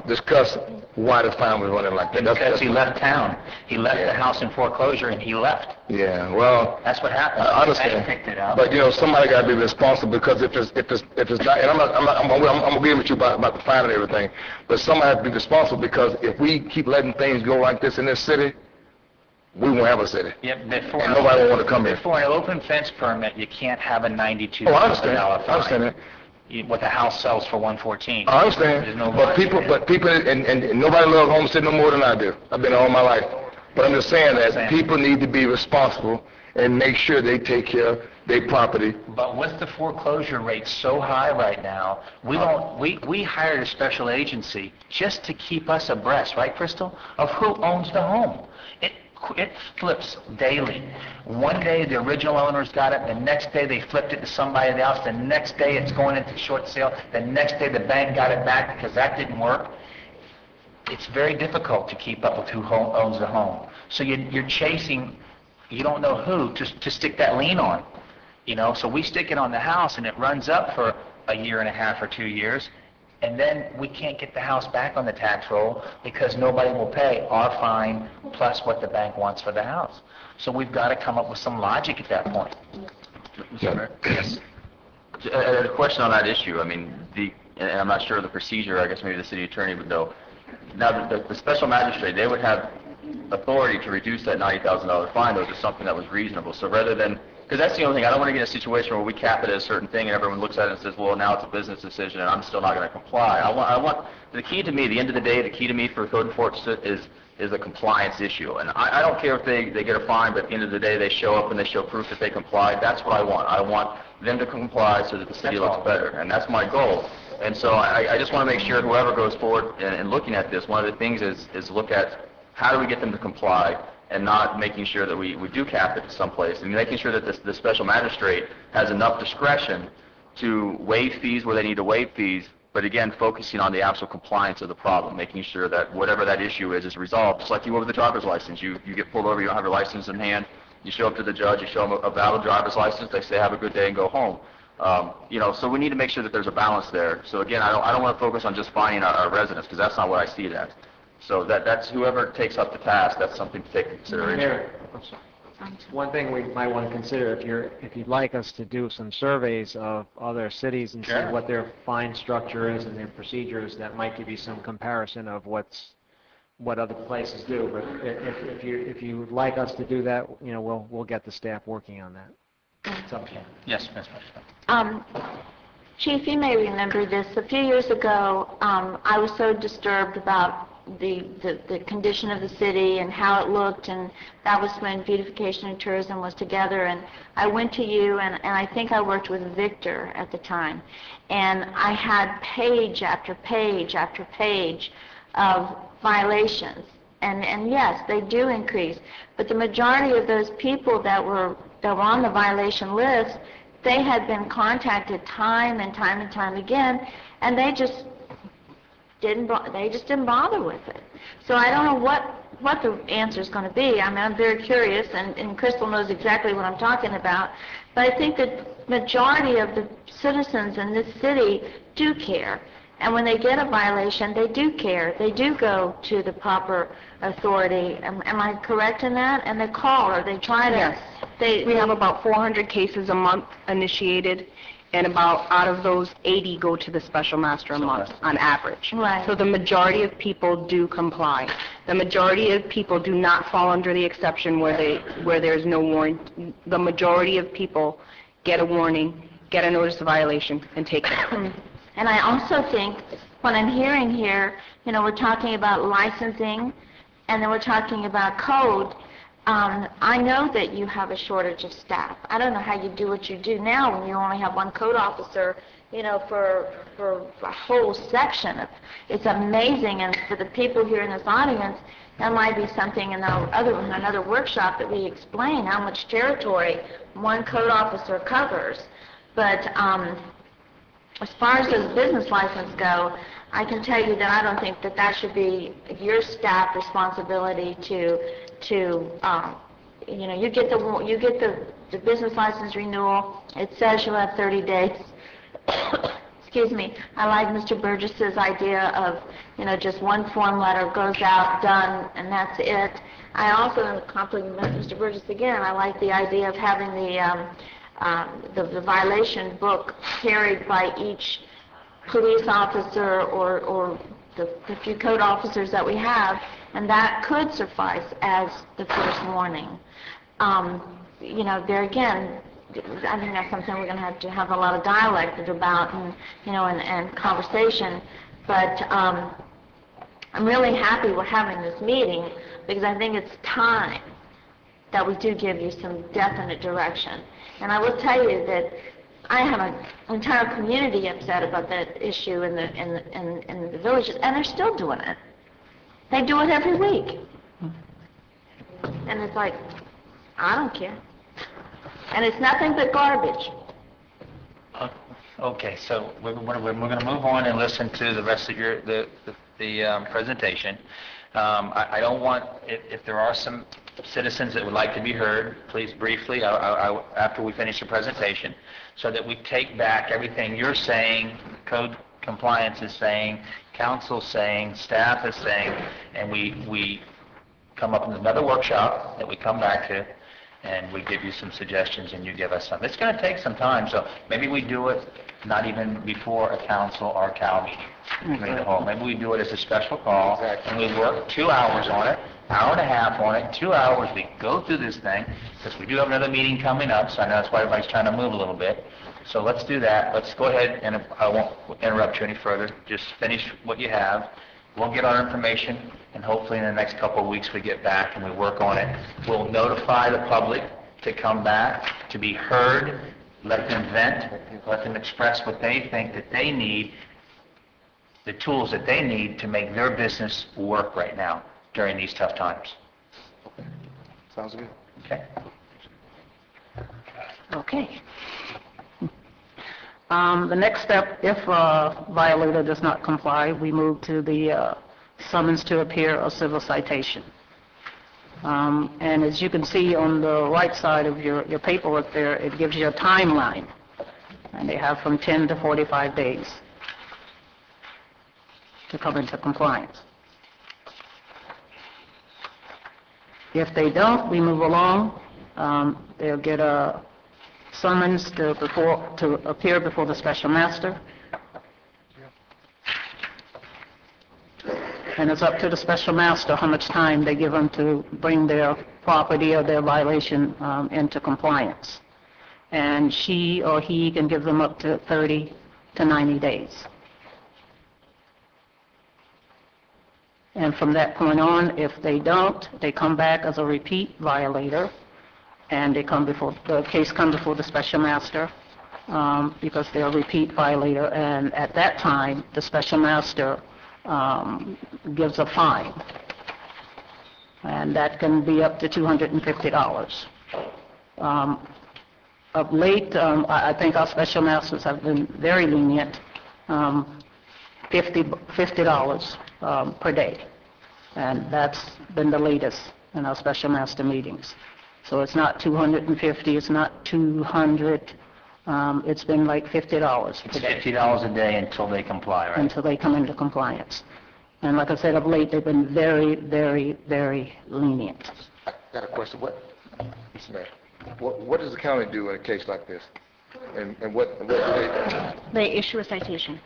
discuss why the fine was running like that. Because he left town. He left the house in foreclosure and he left. Yeah, well, that's what happened. I understand. Picked it up. But somebody got to be responsible, because if it's not, and I'm agreeing with you about the fine and everything, but somebody has to be responsible, because if we keep letting things go like this in this city, we won't have a city. Yeah, and nobody will want to come here. For an open fence permit, you can't have a $92,000 I understand. fine. I understand that. What the house sells for $114,000. I understand, but people, and nobody loves Homestead no more than I do. I've been there all my life. But I'm just saying that people need to be responsible and make sure they take care of their property. But with the foreclosure rate so high right now, we hired a special agency just to keep us abreast, right, Crystal, of who owns the home. It flips daily. One day the original owners got it, the next day they flipped it to somebody else, the next day it's going into short sale, the next day the bank got it back because that didn't work. It's very difficult to keep up with who owns the home. So you're chasing, you don't know who to stick that lien on. So we stick it on the house and it runs up for a year and a half or 2 years. And then we can't get the house back on the tax roll because nobody will pay our fine plus what the bank wants for the house. So we've got to come up with some logic at that point. Mr. Mayor? Yes. A question on that issue. I mean, and I'm not sure of the procedure. I guess maybe the city attorney would know. Now, the special magistrate, they would have authority to reduce that $90,000 fine, though, to something that was reasonable. So rather than, because that's the only thing, I don't want to get in a situation where we cap it at a certain thing and everyone looks at it and says, well, now it's a business decision and I'm still not going to comply. I want the key to me, the end of the day, the key to me for code enforcement is a compliance issue. And I don't care if they get a fine, but at the end of the day, they show up and they show proof that they complied. That's what I want. I want them to comply so that the city looks better. And that's my goal. And so I just want to make sure whoever goes forward in looking at this, one of the things is look at how do we get them to comply, and not making sure that we do cap it someplace, and making sure that the special magistrate has enough discretion to waive fees where they need to waive fees, but again, focusing on the actual compliance of the problem, making sure that whatever that issue is resolved. Just like you would with the driver's license. You get pulled over, you don't have your license in hand, you show up to the judge, you show them a valid driver's license, they say have a good day and go home. So we need to make sure that there's a balance there. So again, I don't want to focus on just finding our residents, because that's not what I see it as. So that's whoever takes up the task, that's something to take into consideration. Mayor, one thing we might want to consider, if you'd like us to do some surveys of other cities and see what their fine structure is and their procedures, that might give you some comparison of what other places do. But if you would like us to do that, we'll get the staff working on that. It's up to you. Yes, Ms. Marshall. Chief, you may remember this. A few years ago, I was so disturbed about the condition of the city and how it looked, and that was when beautification and tourism was together, and I went to you, and I think I worked with Victor at the time, and I had page after page after page of violations, and yes, they do increase, but the majority of those people that were on the violation list, they had been contacted time and time and time again, and they just didn't bother with it. So I don't know what the answer is going to be. I mean, I'm very curious, and Crystal knows exactly what I'm talking about. But I think that majority of the citizens in this city do care. And when they get a violation, they do care. They do go to the proper authority. Am I correct in that? And they call, or they try to... Yes. We have about 400 cases a month initiated, and about out of those, 80 go to the special master a month on average. Right. So the majority of people do comply. The majority of people do not fall under the exception where there's no warning. The majority of people get a warning, get a notice of violation, and take it. And I also think, what I'm hearing here, we're talking about licensing, and then we're talking about code. I know that you have a shortage of staff. I don't know how you do what you do now when you only have one code officer, for a whole section. It's amazing, and for the people here in this audience, that might be something in another workshop that we explain how much territory one code officer covers. But as far as those business licenses go, I can tell you that I don't think that should be your staff responsibility to you get the business license renewal. It says you have 30 days. Excuse me. I like Mr. Burgess's idea of just one form letter goes out, done, and that's it. I also compliment Mr. Burgess again. I like the idea of having the violation book carried by each police officer or the few code officers that we have, and that could suffice as the first warning. There again, I think that's something we're going to have a lot of dialect about and conversation. But I'm really happy we're having this meeting, because I think it's time that we do give you some definite direction. And I will tell you that I have an entire community upset about that issue in the villages, and they're still doing it. They do it every week. And it's like, I don't care. And it's nothing but garbage. Okay, so we're going to move on and listen to the rest of the presentation. I don't want, if there are some citizens that would like to be heard, please briefly, after we finish the presentation, so that we take back everything you're saying, code compliance is saying, council's saying, staff is saying, and we come up with another workshop that we come back to, and we give you some suggestions and you give us some. It's going to take some time, so maybe we do it not even before a council or a CAL meeting. Maybe we do it as a special call, and we work 2 hours on it, hour and a half on it, 2 hours, we go through this thing, because we do have another meeting coming up, so I know that's why everybody's trying to move a little bit. So let's do that. Let's go ahead, and I won't interrupt you any further. Just finish what you have. We'll get our information, and hopefully in the next couple of weeks we get back and we work on it. We'll notify the public to come back, to be heard, let them vent, let them express what they think that they need, the tools that they need to make their business work right now during these tough times. Sounds good. Okay. Okay. The next step, if a violator does not comply, we move to the summons to appear or civil citation. And as you can see on the right side of your paperwork there, it gives you a timeline. And they have from 10 to 45 days to come into compliance. If they don't, we move along. They'll get a summons to appear before the special master. And it's up to the special master how much time they give them to bring their property or their violation into compliance. And she or he can give them up to 30 to 90 days. And from that point on, if they don't, they come back as a repeat violator, and the case comes before the special master because they're a repeat violator, and at that time, the special master gives a fine, and that can be up to $250. Of late, I think our special masters have been very lenient, $50 per day, and that's been the latest in our special master meetings. So it's not 250, it's not 200, it's been like $50 per It's day. $50 a day until they comply, right? Until they come into compliance. And like I said, of late, they've been very, very, very lenient. I got a question. Mr. Mayor, what does the county do in a case like this? And what do they do? They issue a citation.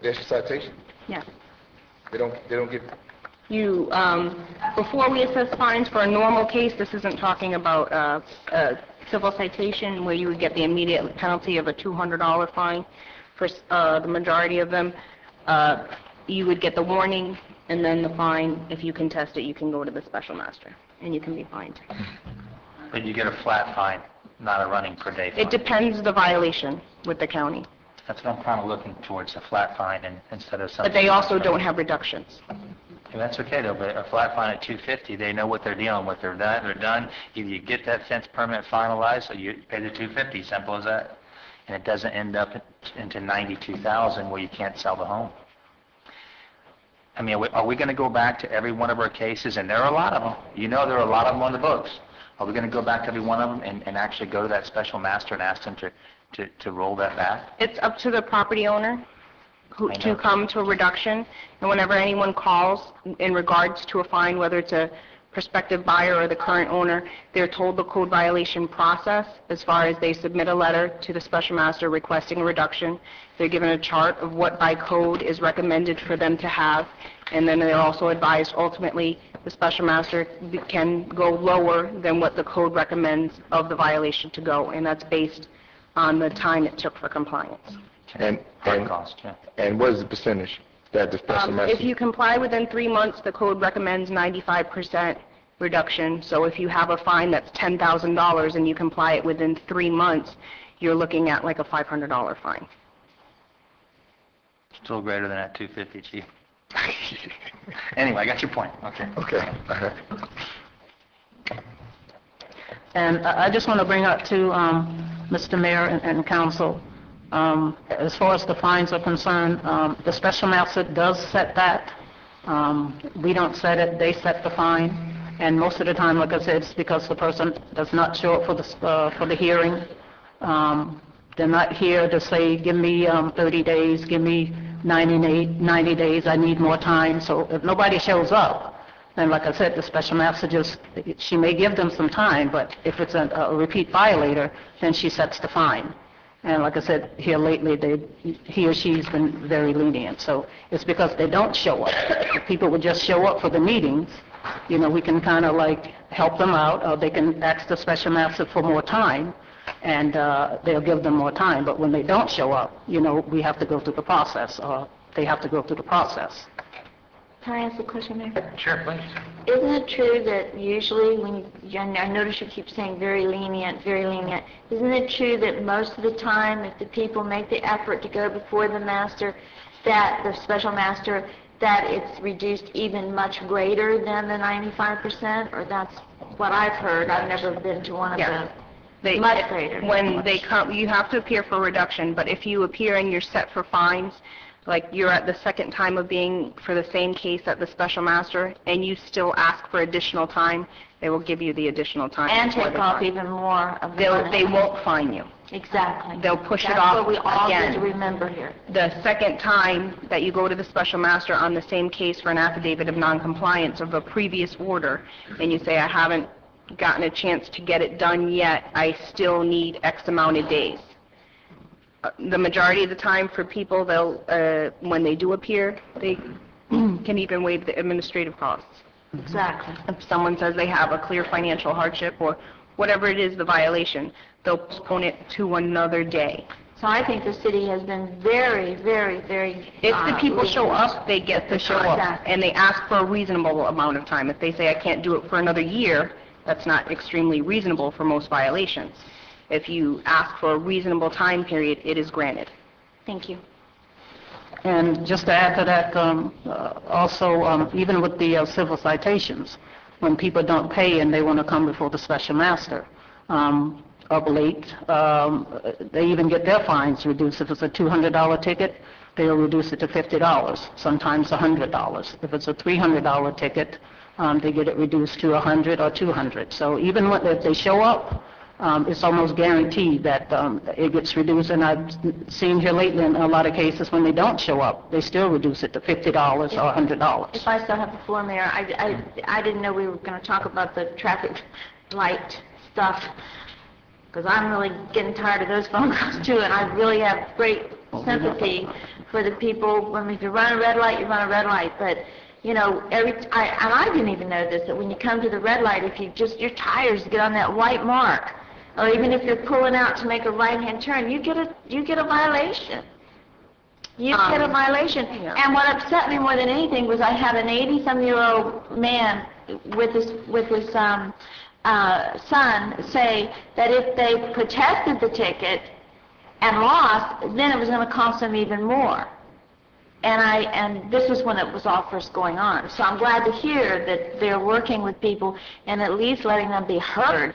They issue citation? Yeah. They don't get... You, before we assess fines for a normal case, this isn't talking about a civil citation where you would get the immediate penalty of a $200 fine for the majority of them. You would get the warning and then the fine. If you contest it, you can go to the special master and you can be fined. But you get a flat fine, not a running per day fine. It depends the violation with the county. That's what I'm kind of looking towards, a flat fine instead of something... But they also don't have reductions. And that's okay though, but a flat fine at $250, they know what they're dealing with. They're done. Either you get that fence permit finalized, or you pay the $250, simple as that. And it doesn't end up into $92,000 where you can't sell the home. I mean, are we going to go back to every one of our cases? And there are a lot of them. You know there are a lot of them on the books. Are we going to go back to every one of them and actually go to that special master and ask them to roll that back? It's up to the property owner to come to a reduction, and whenever anyone calls in regards to a fine, whether it's a prospective buyer or the current owner, they're told the code violation process as far as they submit a letter to the special master requesting a reduction. They're given a chart of what by code is recommended for them to have, and then they're also advised ultimately the special master can go lower than what the code recommends of the violation to go, and that's based on the time it took for compliance. And cost, yeah. And what is the percentage that the special master... If you comply within 3 months, the code recommends 95% reduction. So if you have a fine that's $10,000 and you comply it within 3 months, you're looking at like a $500 fine. Still greater than that $250, Chief. Anyway, I got your point. Okay. Okay. And I just want to bring up to Mr. Mayor and council, as far as the fines are concerned, the special master does set that. We don't set it, they set the fine. And most of the time, like I said, it's because the person does not show up for the hearing. They're not here to say, give me 30 days, give me 90 days, I need more time. So if nobody shows up, then like I said, the special master she may give them some time, but if it's a repeat violator, then she sets the fine. And like I said, here lately, he or she's been very lenient. So it's because they don't show up. If people would just show up for the meetings, you know, we can kind of like help them out, or they can ask the special master for more time, and they'll give them more time. But when they don't show up, you know, we have to go through the process, or they have to go through the process. Can I ask a question, Mayor? Sure, please. Isn't it true that usually I notice you keep saying very lenient, isn't it true that most of the time if the people make the effort to go before the master, that the special master that it's reduced even much greater than the 95%, or that's what I've heard? I've never been to one of Yeah. the much greater. When they come, you have to appear for reduction, but if you appear and you're set for fines, like you're at the second time of being for the same case at the special master, and you still ask for additional time, they will give you the additional time. And before take they off fine. even more of the money. They won't fine you. Exactly. They'll push it That's off what we all need again. to remember here. The second time that you go to the special master on the same case for an affidavit of noncompliance of a previous order, and you say, I haven't gotten a chance to get it done yet, I still need X amount of days. The majority of the time for people, they'll, when they do appear, they can even waive the administrative costs. Exactly. If someone says they have a clear financial hardship or whatever it is, the violation, they'll postpone it to another day. So I think the city has been very, very, very... If the people show lenient. up, they get to show up, Exactly. and they ask for a reasonable amount of time. If they say, I can't do it for another year, that's not extremely reasonable for most violations. If you ask for a reasonable time period, it is granted. Thank you. And just to add to that, also, even with the civil citations, when people don't pay and they want to come before the special master, up late, they even get their fines reduced. If it's a $200 ticket, they'll reduce it to $50, sometimes $100. If it's a $300 ticket, they get it reduced to $100 or $200. So even if they show up, it's almost guaranteed that it gets reduced. And I've seen here lately in a lot of cases when they don't show up, they still reduce it to $50 or $100. If I still have the floor, Mayor, I didn't know we were going to talk about the traffic light stuff, because I'm really getting tired of those phone calls too, and I really have great sympathy for the people. I mean, if you run a red light, you run a red light, but you know, I didn't even know this, that when you come to the red light, if your tires get on that white mark, or even if you're pulling out to make a right-hand turn, you get a violation. You get a violation. Yeah. And what upset me more than anything was I had an 80-some-year-old man with his son say that if they protested the ticket and lost, then it was going to cost them even more. And this was when it was all first going on. So I'm glad to hear that they're working with people and at least letting them be heard.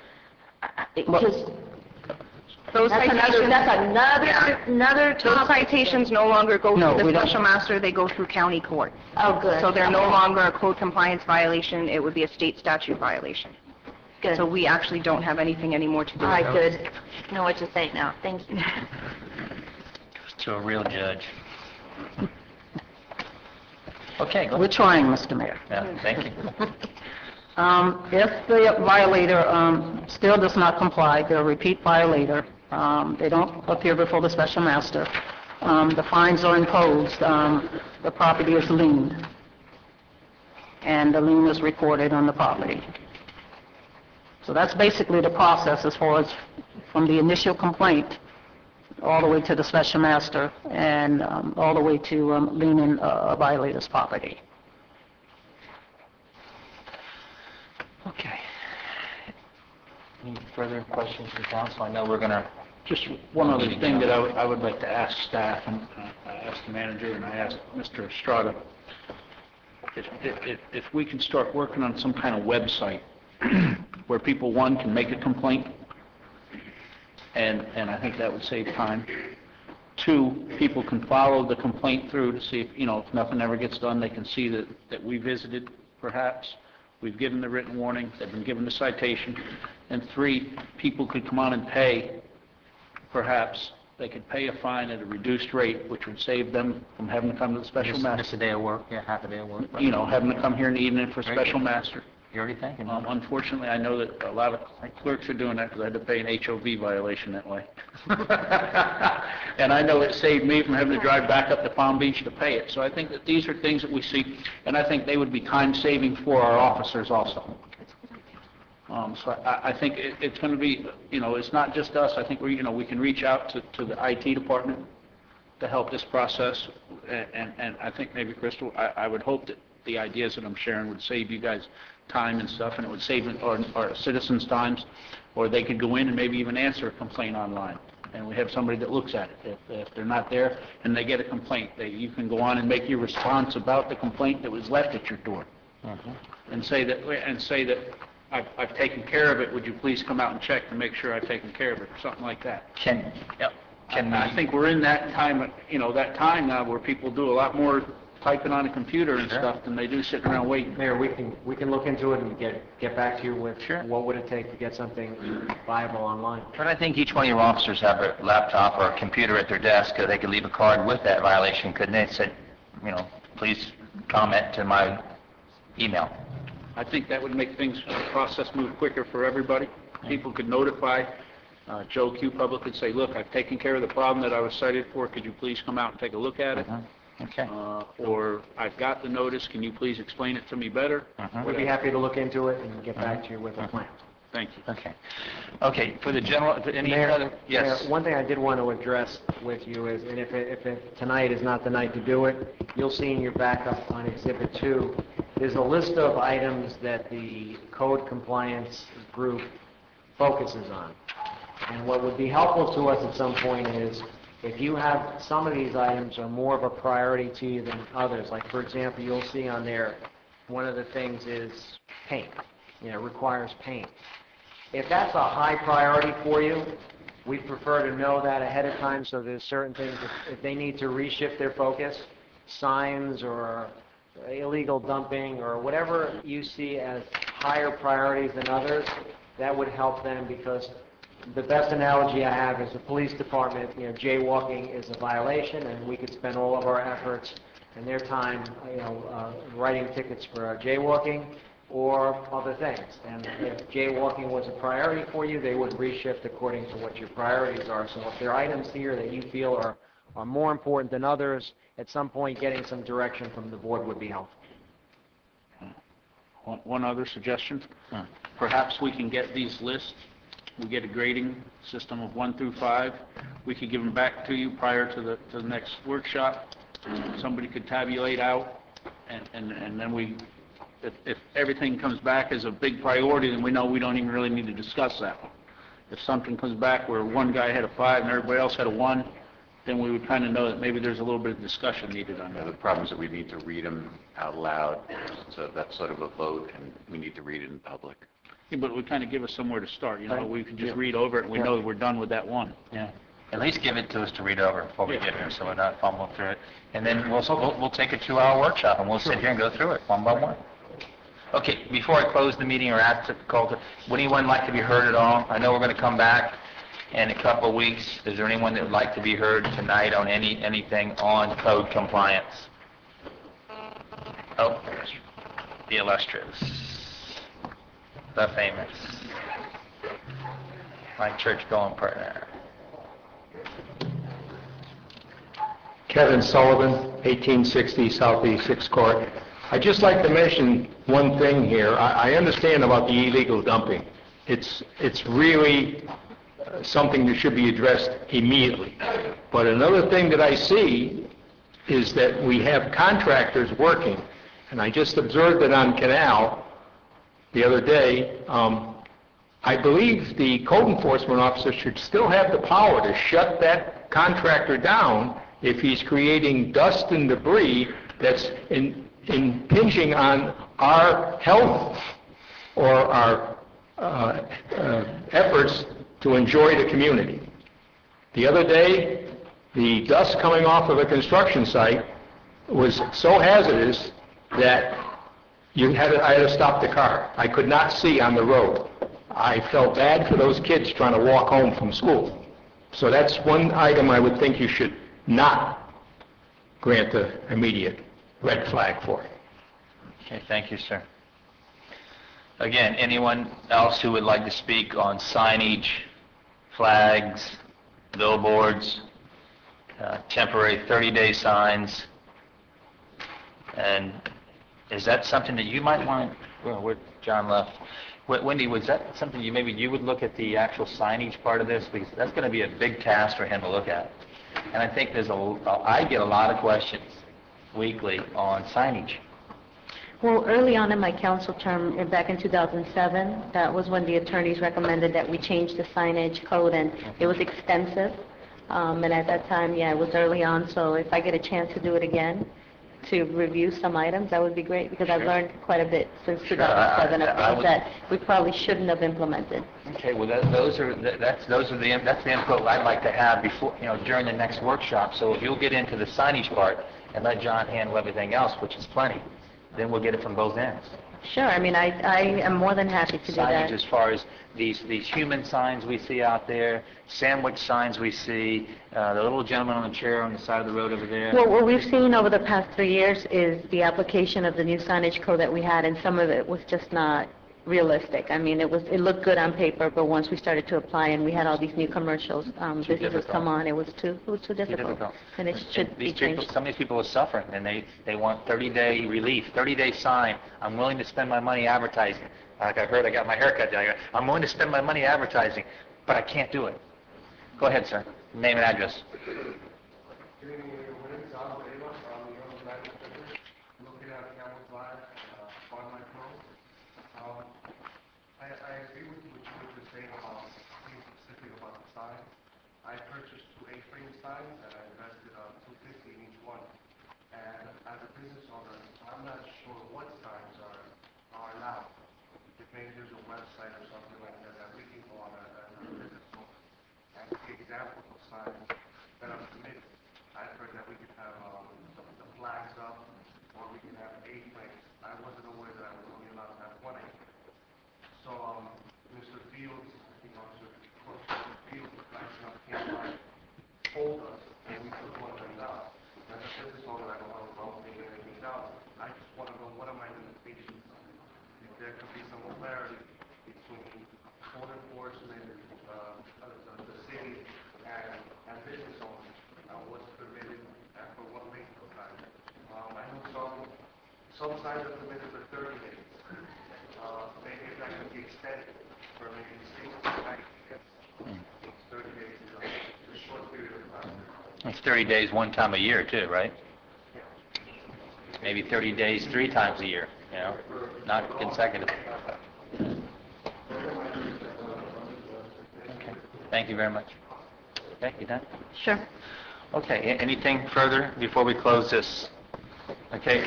Because Those citations, another those topic. citations no longer go No, through we the don't. special master, they go through county court. Oh, good. So they're no longer a code compliance violation, it would be a state statute violation. Good. So we actually don't have anything anymore to do All with right, those. good. Know what to say now. Thank you. To a real judge. Okay, go We're trying, Mr. Mayor. Yeah, thank you. If the violator still does not comply, they're a repeat violator, they don't appear before the special master, the fines are imposed, the property is liened, and the lien is recorded on the property. So that's basically the process as far as from the initial complaint all the way to the special master and all the way to liening a violator's property. Okay. Any further questions from council? I know we're going to... Just one other thing that I would like to ask staff, and I asked the manager and I asked Mr. Estrada, if we can start working on some kind of website where people, one, can make a complaint, and I think that would save time. Two, people can follow the complaint through to see if, if nothing ever gets done, they can see that we visited, perhaps. We've given the written warning, they've been given the citation. And three, people could come on and pay, perhaps. They could pay a fine at a reduced rate, which would save them from having to come to the special master. Miss a day of work, yeah, half a day of work. Having to come here in the evening for a special master. You're already thinking. Unfortunately, I know that a lot of clerks are doing that because I had to pay an HOV violation that way. And I know it saved me from having to drive back up to Palm Beach to pay it. So I think that these are things that we see, and I think they would be time-saving for our officers also. So I think it's going to be, it's not just us. I think we can reach out to the IT department to help this process. And I think maybe, Crystal, I would hope that the ideas that I'm sharing would save you guys time and stuff, and it would save our citizens' times, or they could go in and maybe even answer a complaint online. and we have somebody that looks at it. If they're not there and they get a complaint, you can go on and make your response about the complaint that was left at your door. And say that I've taken care of it, would you please come out and check to make sure I've taken care of it, or something like that. I think we're in that time, that time now where people do a lot more typing on a computer and stuff than they do sitting around waiting. Mayor, we can look into it and get back to you with what would it take to get something viable online. But I think each one of your officers have a laptop or a computer at their desk, so they could leave a card with that violation, couldn't they? It said, please comment to my email. I think that would make things, the process move quicker for everybody. People could notify Joe Q. Public and say, look, I've taken care of the problem that I was cited for. Could you please come out and take a look at it? Okay. Or I've got the notice. Can you please explain it to me better? We'd be happy to look into it and get back to you with a plan. Thank you. Okay, for the general, any Mayor, other? Yes. Mayor, one thing I did want to address with you is, and if tonight is not the night to do it, you'll see in your backup on Exhibit 2, there's a list of items that the code compliance group focuses on. And what would be helpful to us at some point is, if you have some of these items are more of a priority to you than others, like for example, you'll see on there, one of the things is paint, requires paint. If that's a high priority for you, we prefer to know that ahead of time, so there's certain things, if they need to reshift their focus, signs or illegal dumping or whatever you see as higher priorities than others, that would help them, because the best analogy I have is the police department, jaywalking is a violation, and we could spend all of our efforts and their time, writing tickets for jaywalking or other things. And if jaywalking was a priority for you, they would reshift according to what your priorities are. So if there are items here that you feel are more important than others, at some point getting some direction from the board would be helpful. One other suggestion. Perhaps we can get these lists. We get a grading system of 1 through 5. We could give them back to you prior to the next workshop. Somebody could tabulate out, and then if everything comes back as a big priority, then we know we don't even really need to discuss that one. If something comes back where one guy had a 5 and everybody else had a 1, then we would kind of know that maybe there's a little bit of discussion needed on that. The problem is that we need to read them out loud, so that's sort of a vote, and we need to read it in public. Yeah, but it would kind of give us somewhere to start. We could just read over it and we know that we're done with that one. Yeah. At least give it to us to read over before we get here, so we're not fumbling through it. And then we'll take a 2-hour workshop, and we'll sit here and go through it one by one. Okay, before I close the meeting or ask to call to, would anyone like to be heard at all? I know we're going to come back in a couple of weeks. Is there anyone that would like to be heard tonight on anything on code compliance? Oh, the illustrious, the famous, my church-going partner. Kevin Sullivan, 1860 Southeast 6th Court. I'd just like to mention one thing here. I understand about the illegal dumping. It's really something that should be addressed immediately. But another thing that I see is that we have contractors working, and I just observed it on Canal the other day. I believe the code enforcement officer should still have the power to shut that contractor down if he's creating dust and debris that's impinging on our health or our efforts to enjoy the community. The other day, the dust coming off of a construction site was so hazardous that I had to stop the car. I could not see on the road. I felt bad for those kids trying to walk home from school. So that's one item I would think you should not grant the immediate red flag for. Okay, thank you, sir. Again, anyone else who would like to speak on signage, flags, billboards, temporary 30-day signs? And is that something that you might want, where John left, Wendy, was that something maybe you would look at the actual signage part of this? Because that's going to be a big task for him to look at. And I think I get a lot of questions weekly on signage. Well, early on in my council term, back in 2007, that was when the attorneys recommended that we change the signage code, and it was extensive. And at that time, yeah, it was early on, so if I get a chance to do it again, to review some items, that would be great, because I've learned quite a bit since 2007 of things that we probably shouldn't have implemented. Okay, well, that's the input I'd like to have before, during the next workshop. So if you'll get into the signage part and let John handle everything else, which is plenty, then we'll get it from both ends. Sure, I mean, I am more than happy to do Signage that. as far as these human signs we see out there, sandwich signs we see, the little gentleman on the chair on the side of the road over there. Well, what we've seen over the past 3 years is the application of the new signage code that we had, and some of it was just not realistic. I mean, it looked good on paper, but once we started to apply and we had all these new commercials, businesses difficult. come on, it was too difficult. And it should be changed. Some of these people are suffering, and they want 30-day relief, 30-day sign. I'm willing to spend my money advertising. Like I heard, I got my haircut done. I'm willing to spend my money advertising, but I can't do it. Go ahead, sir. Name and address. I agree with what you were saying about being specific about the signs. I purchased 2 A-frame signs and I invested $250 in each one. And as a business owner, I'm not sure what signs are allowed. If maybe there's a website or something like that we can go on as a business owner and see examples of signs that are permitted. I've heard that we could have the flags up, or we can have A-frames. I wasn't aware that I was only allowed to have 1 A-frame. So, Mr. Fields, Mr. Fields, came by, told us, and we took one of them down. As a business owner, I don't have a problem taking anything down. I just want to know what are my limitations? If there could be some clarity between code enforcement, the city, and business owners, what's permitted and for what length of time. I know some signs are permitted for 30 days. Maybe if that could be extended for maybe 60 to 90 days. 30 days is a short period of time. It's 30 days one time a year, too, right? Yeah. Maybe 30 days 3 times a year, not consecutive. Okay. Thank you very much. Okay, you done? Sure. Okay, anything further before we close this? Okay.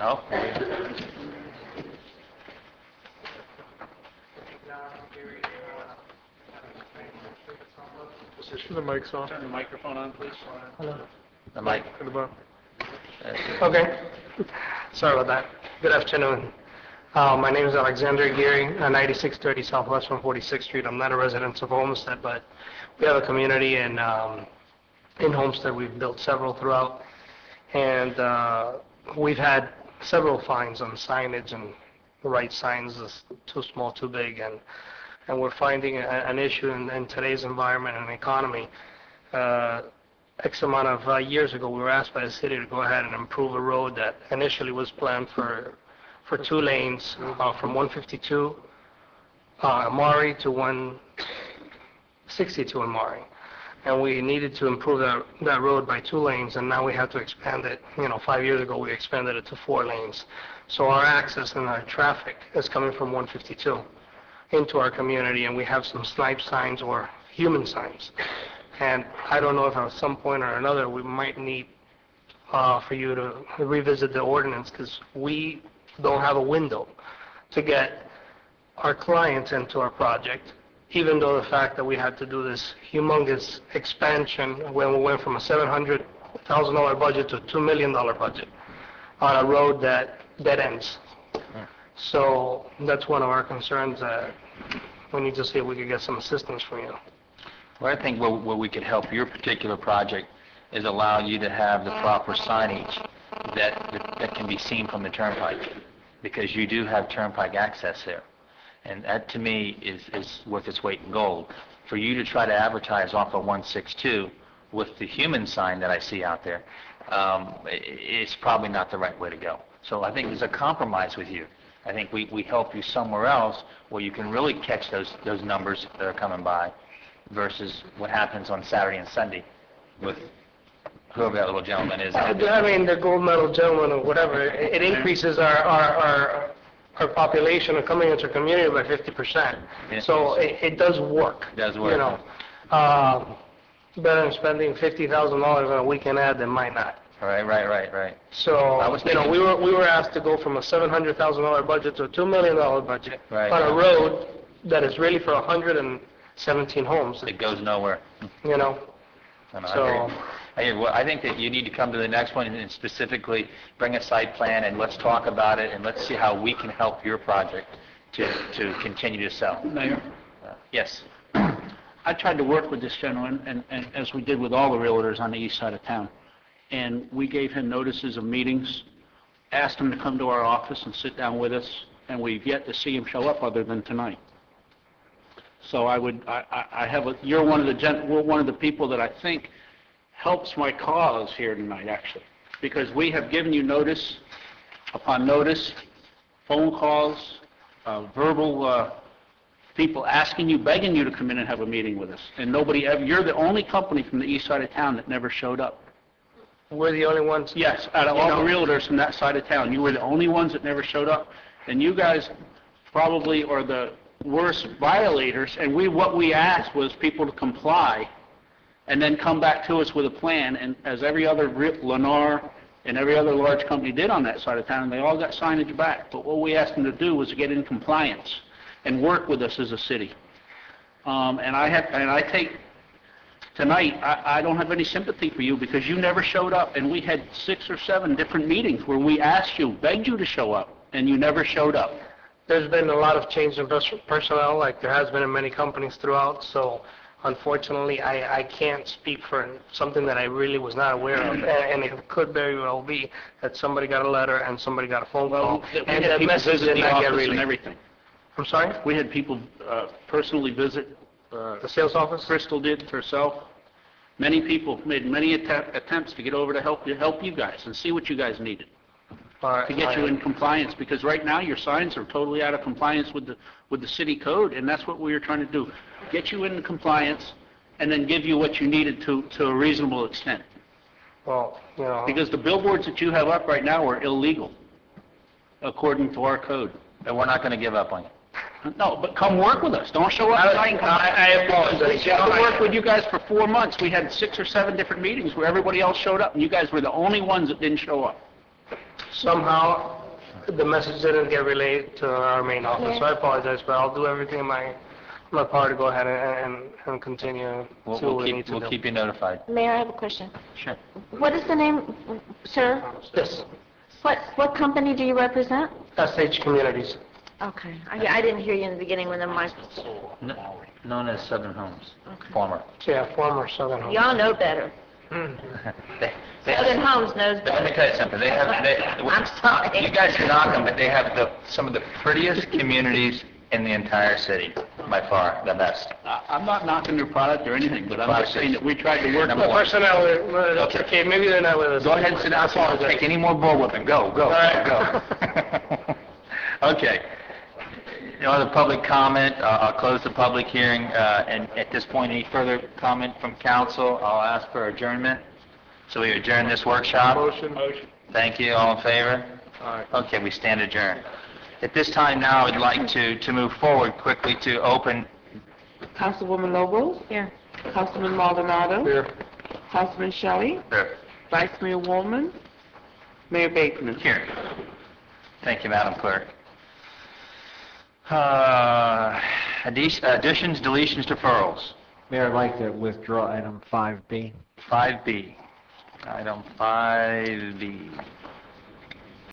No? Turn the mics on. Turn the microphone on, please. Hello. The mic. In the back. Okay. Sorry about that. Good afternoon. My name is Alexander Geary, 9630 Southwest 146th Street. I'm not a resident of Homestead, but we have a community in Homestead. We've built several throughout, and we've had several fines on signage and the right signs is too small, too big, and we're finding an issue in today's environment and economy. X amount of years ago, we were asked by the city to go ahead and improve a road that initially was planned for 2 lanes from 152 Amari to 162 Amari. And we needed to improve that road by 2 lanes, and now we have to expand it. 5 years ago, we expanded it to 4 lanes. So our access and our traffic is coming from 152 into our community, and we have some snipe signs or human signs. And I don't know if at some point or another we might need for you to revisit the ordinance, because we don't have a window to get our clients into our project, even though the fact that we had to do this humongous expansion when we went from a $700,000 budget to a $2 million budget on a road that dead ends. So that's one of our concerns. We need to see if we could get some assistance from you. Well, I think where we could help your particular project is allow you to have the proper signage that can be seen from the turnpike, because you do have turnpike access there. And that, to me, is worth its weight in gold. For you to try to advertise off of 162 with the human sign that I see out there, it's probably not the right way to go. So I think there's a compromise with you. I think we help you somewhere else where you can really catch those numbers that are coming by versus what happens on Saturday and Sunday with whoever that little gentleman is. I mean, the gold medal gentleman or whatever, it increases our population of coming into our community by 50%. Yeah. So it does work. It does work. You know, better than spending $50,000 on a weekend ad than might not. Right. So, I was you know, thinking- we were asked to go from a $700,000 budget to a $2 million budget Right. on a road that is really for 117 homes, It goes nowhere. you know? I know, So- I hear you. Well, I think that you need to come to the next one and specifically bring a site plan, and let's talk about it, and let's see how we can help your project to continue to sell. Mayor? Yes. I tried to work with this gentleman, and as we did with all the realtors on the east side of town, and we gave him notices of meetings, asked him to come to our office and sit down with us, and we've yet to see him show up other than tonight. So you're one of the people that I think helps my cause here tonight, actually, because we have given you notice upon notice, phone calls, verbal people asking you, begging you to come in and have a meeting with us, and nobody ever. You're the only company from the east side of town that never showed up. We're the only ones. Yes, out of all the realtors from that side of town, you were the only ones that never showed up, and you guys probably are the worst violators. And what we asked was people to comply, and then come back to us with a plan. And as every other Lennar and every other large company did on that side of town, they all got signage back. But what we asked them to do was to get in compliance and work with us as a city. Tonight, I don't have any sympathy for you because you never showed up, and we had 6 or 7 different meetings where we asked you, begged you to show up, and you never showed up. There's been a lot of change in personnel, like there has been in many companies throughout, so unfortunately, I can't speak for something that I really was not aware of, and it could very well be that somebody got a letter and somebody got a phone call, and that message did not get and relayed. everything. I'm sorry? We had people personally visit. The sales office? Crystal did herself. Many people made many attempts to get over to help you guys and see what you guys needed to get you in compliance, because right now your signs are totally out of compliance with the city code, and that's what we were trying to do, get you into compliance and then give you what you needed to a reasonable extent. Well, you know... Because the billboards that you have up right now are illegal, according to our code. And we're not going to give up on you. No, but come work with us. Don't show up tonight and come back. I apologize. We had to work with you guys for 4 months. We had 6 or 7 different meetings where everybody else showed up, and you guys were the only ones that didn't show up. Somehow, the message didn't get relayed to our main office, so I apologize, but I'll do everything in my part to go ahead and continue to what we need to do. We'll keep you notified. Mayor, I have a question. Sure. What is the name, sir? Yes, What company do you represent? SH Communities. Okay. I didn't hear you in the beginning when the mic... Known as Southern Homes, Okay. former. Yeah, former Southern Home. Y'all know better. Southern Homes knows Let me better. tell you something. I'm sorry. You guys can knock them, but they have some of the prettiest communities in the entire city, by far, the best. I'm not knocking your product or anything, but I'm just saying that we tried to work Number with one. Personnel, okay, maybe they're not with us. Go ahead and sit down. Don't take any more bull whipping. Go. All right. Go. Okay. No other public comment. I'll close the public hearing. And at this point, any further comment from council? I'll ask for adjournment. So we adjourn this workshop. Motion. Thank you. All in favor? Aye. Okay, we stand adjourned. At this time now, I'd like to move forward quickly to open. Councilwoman Lobos? Here. Councilman Maldonado? Here. Councilman Shelley? Vice Mayor Woolman? Mayor Bateman? Here. Thank you, Madam Clerk. Additions, deletions, deferrals. Mayor, I'd like to withdraw item 5B. 5B. Item 5B.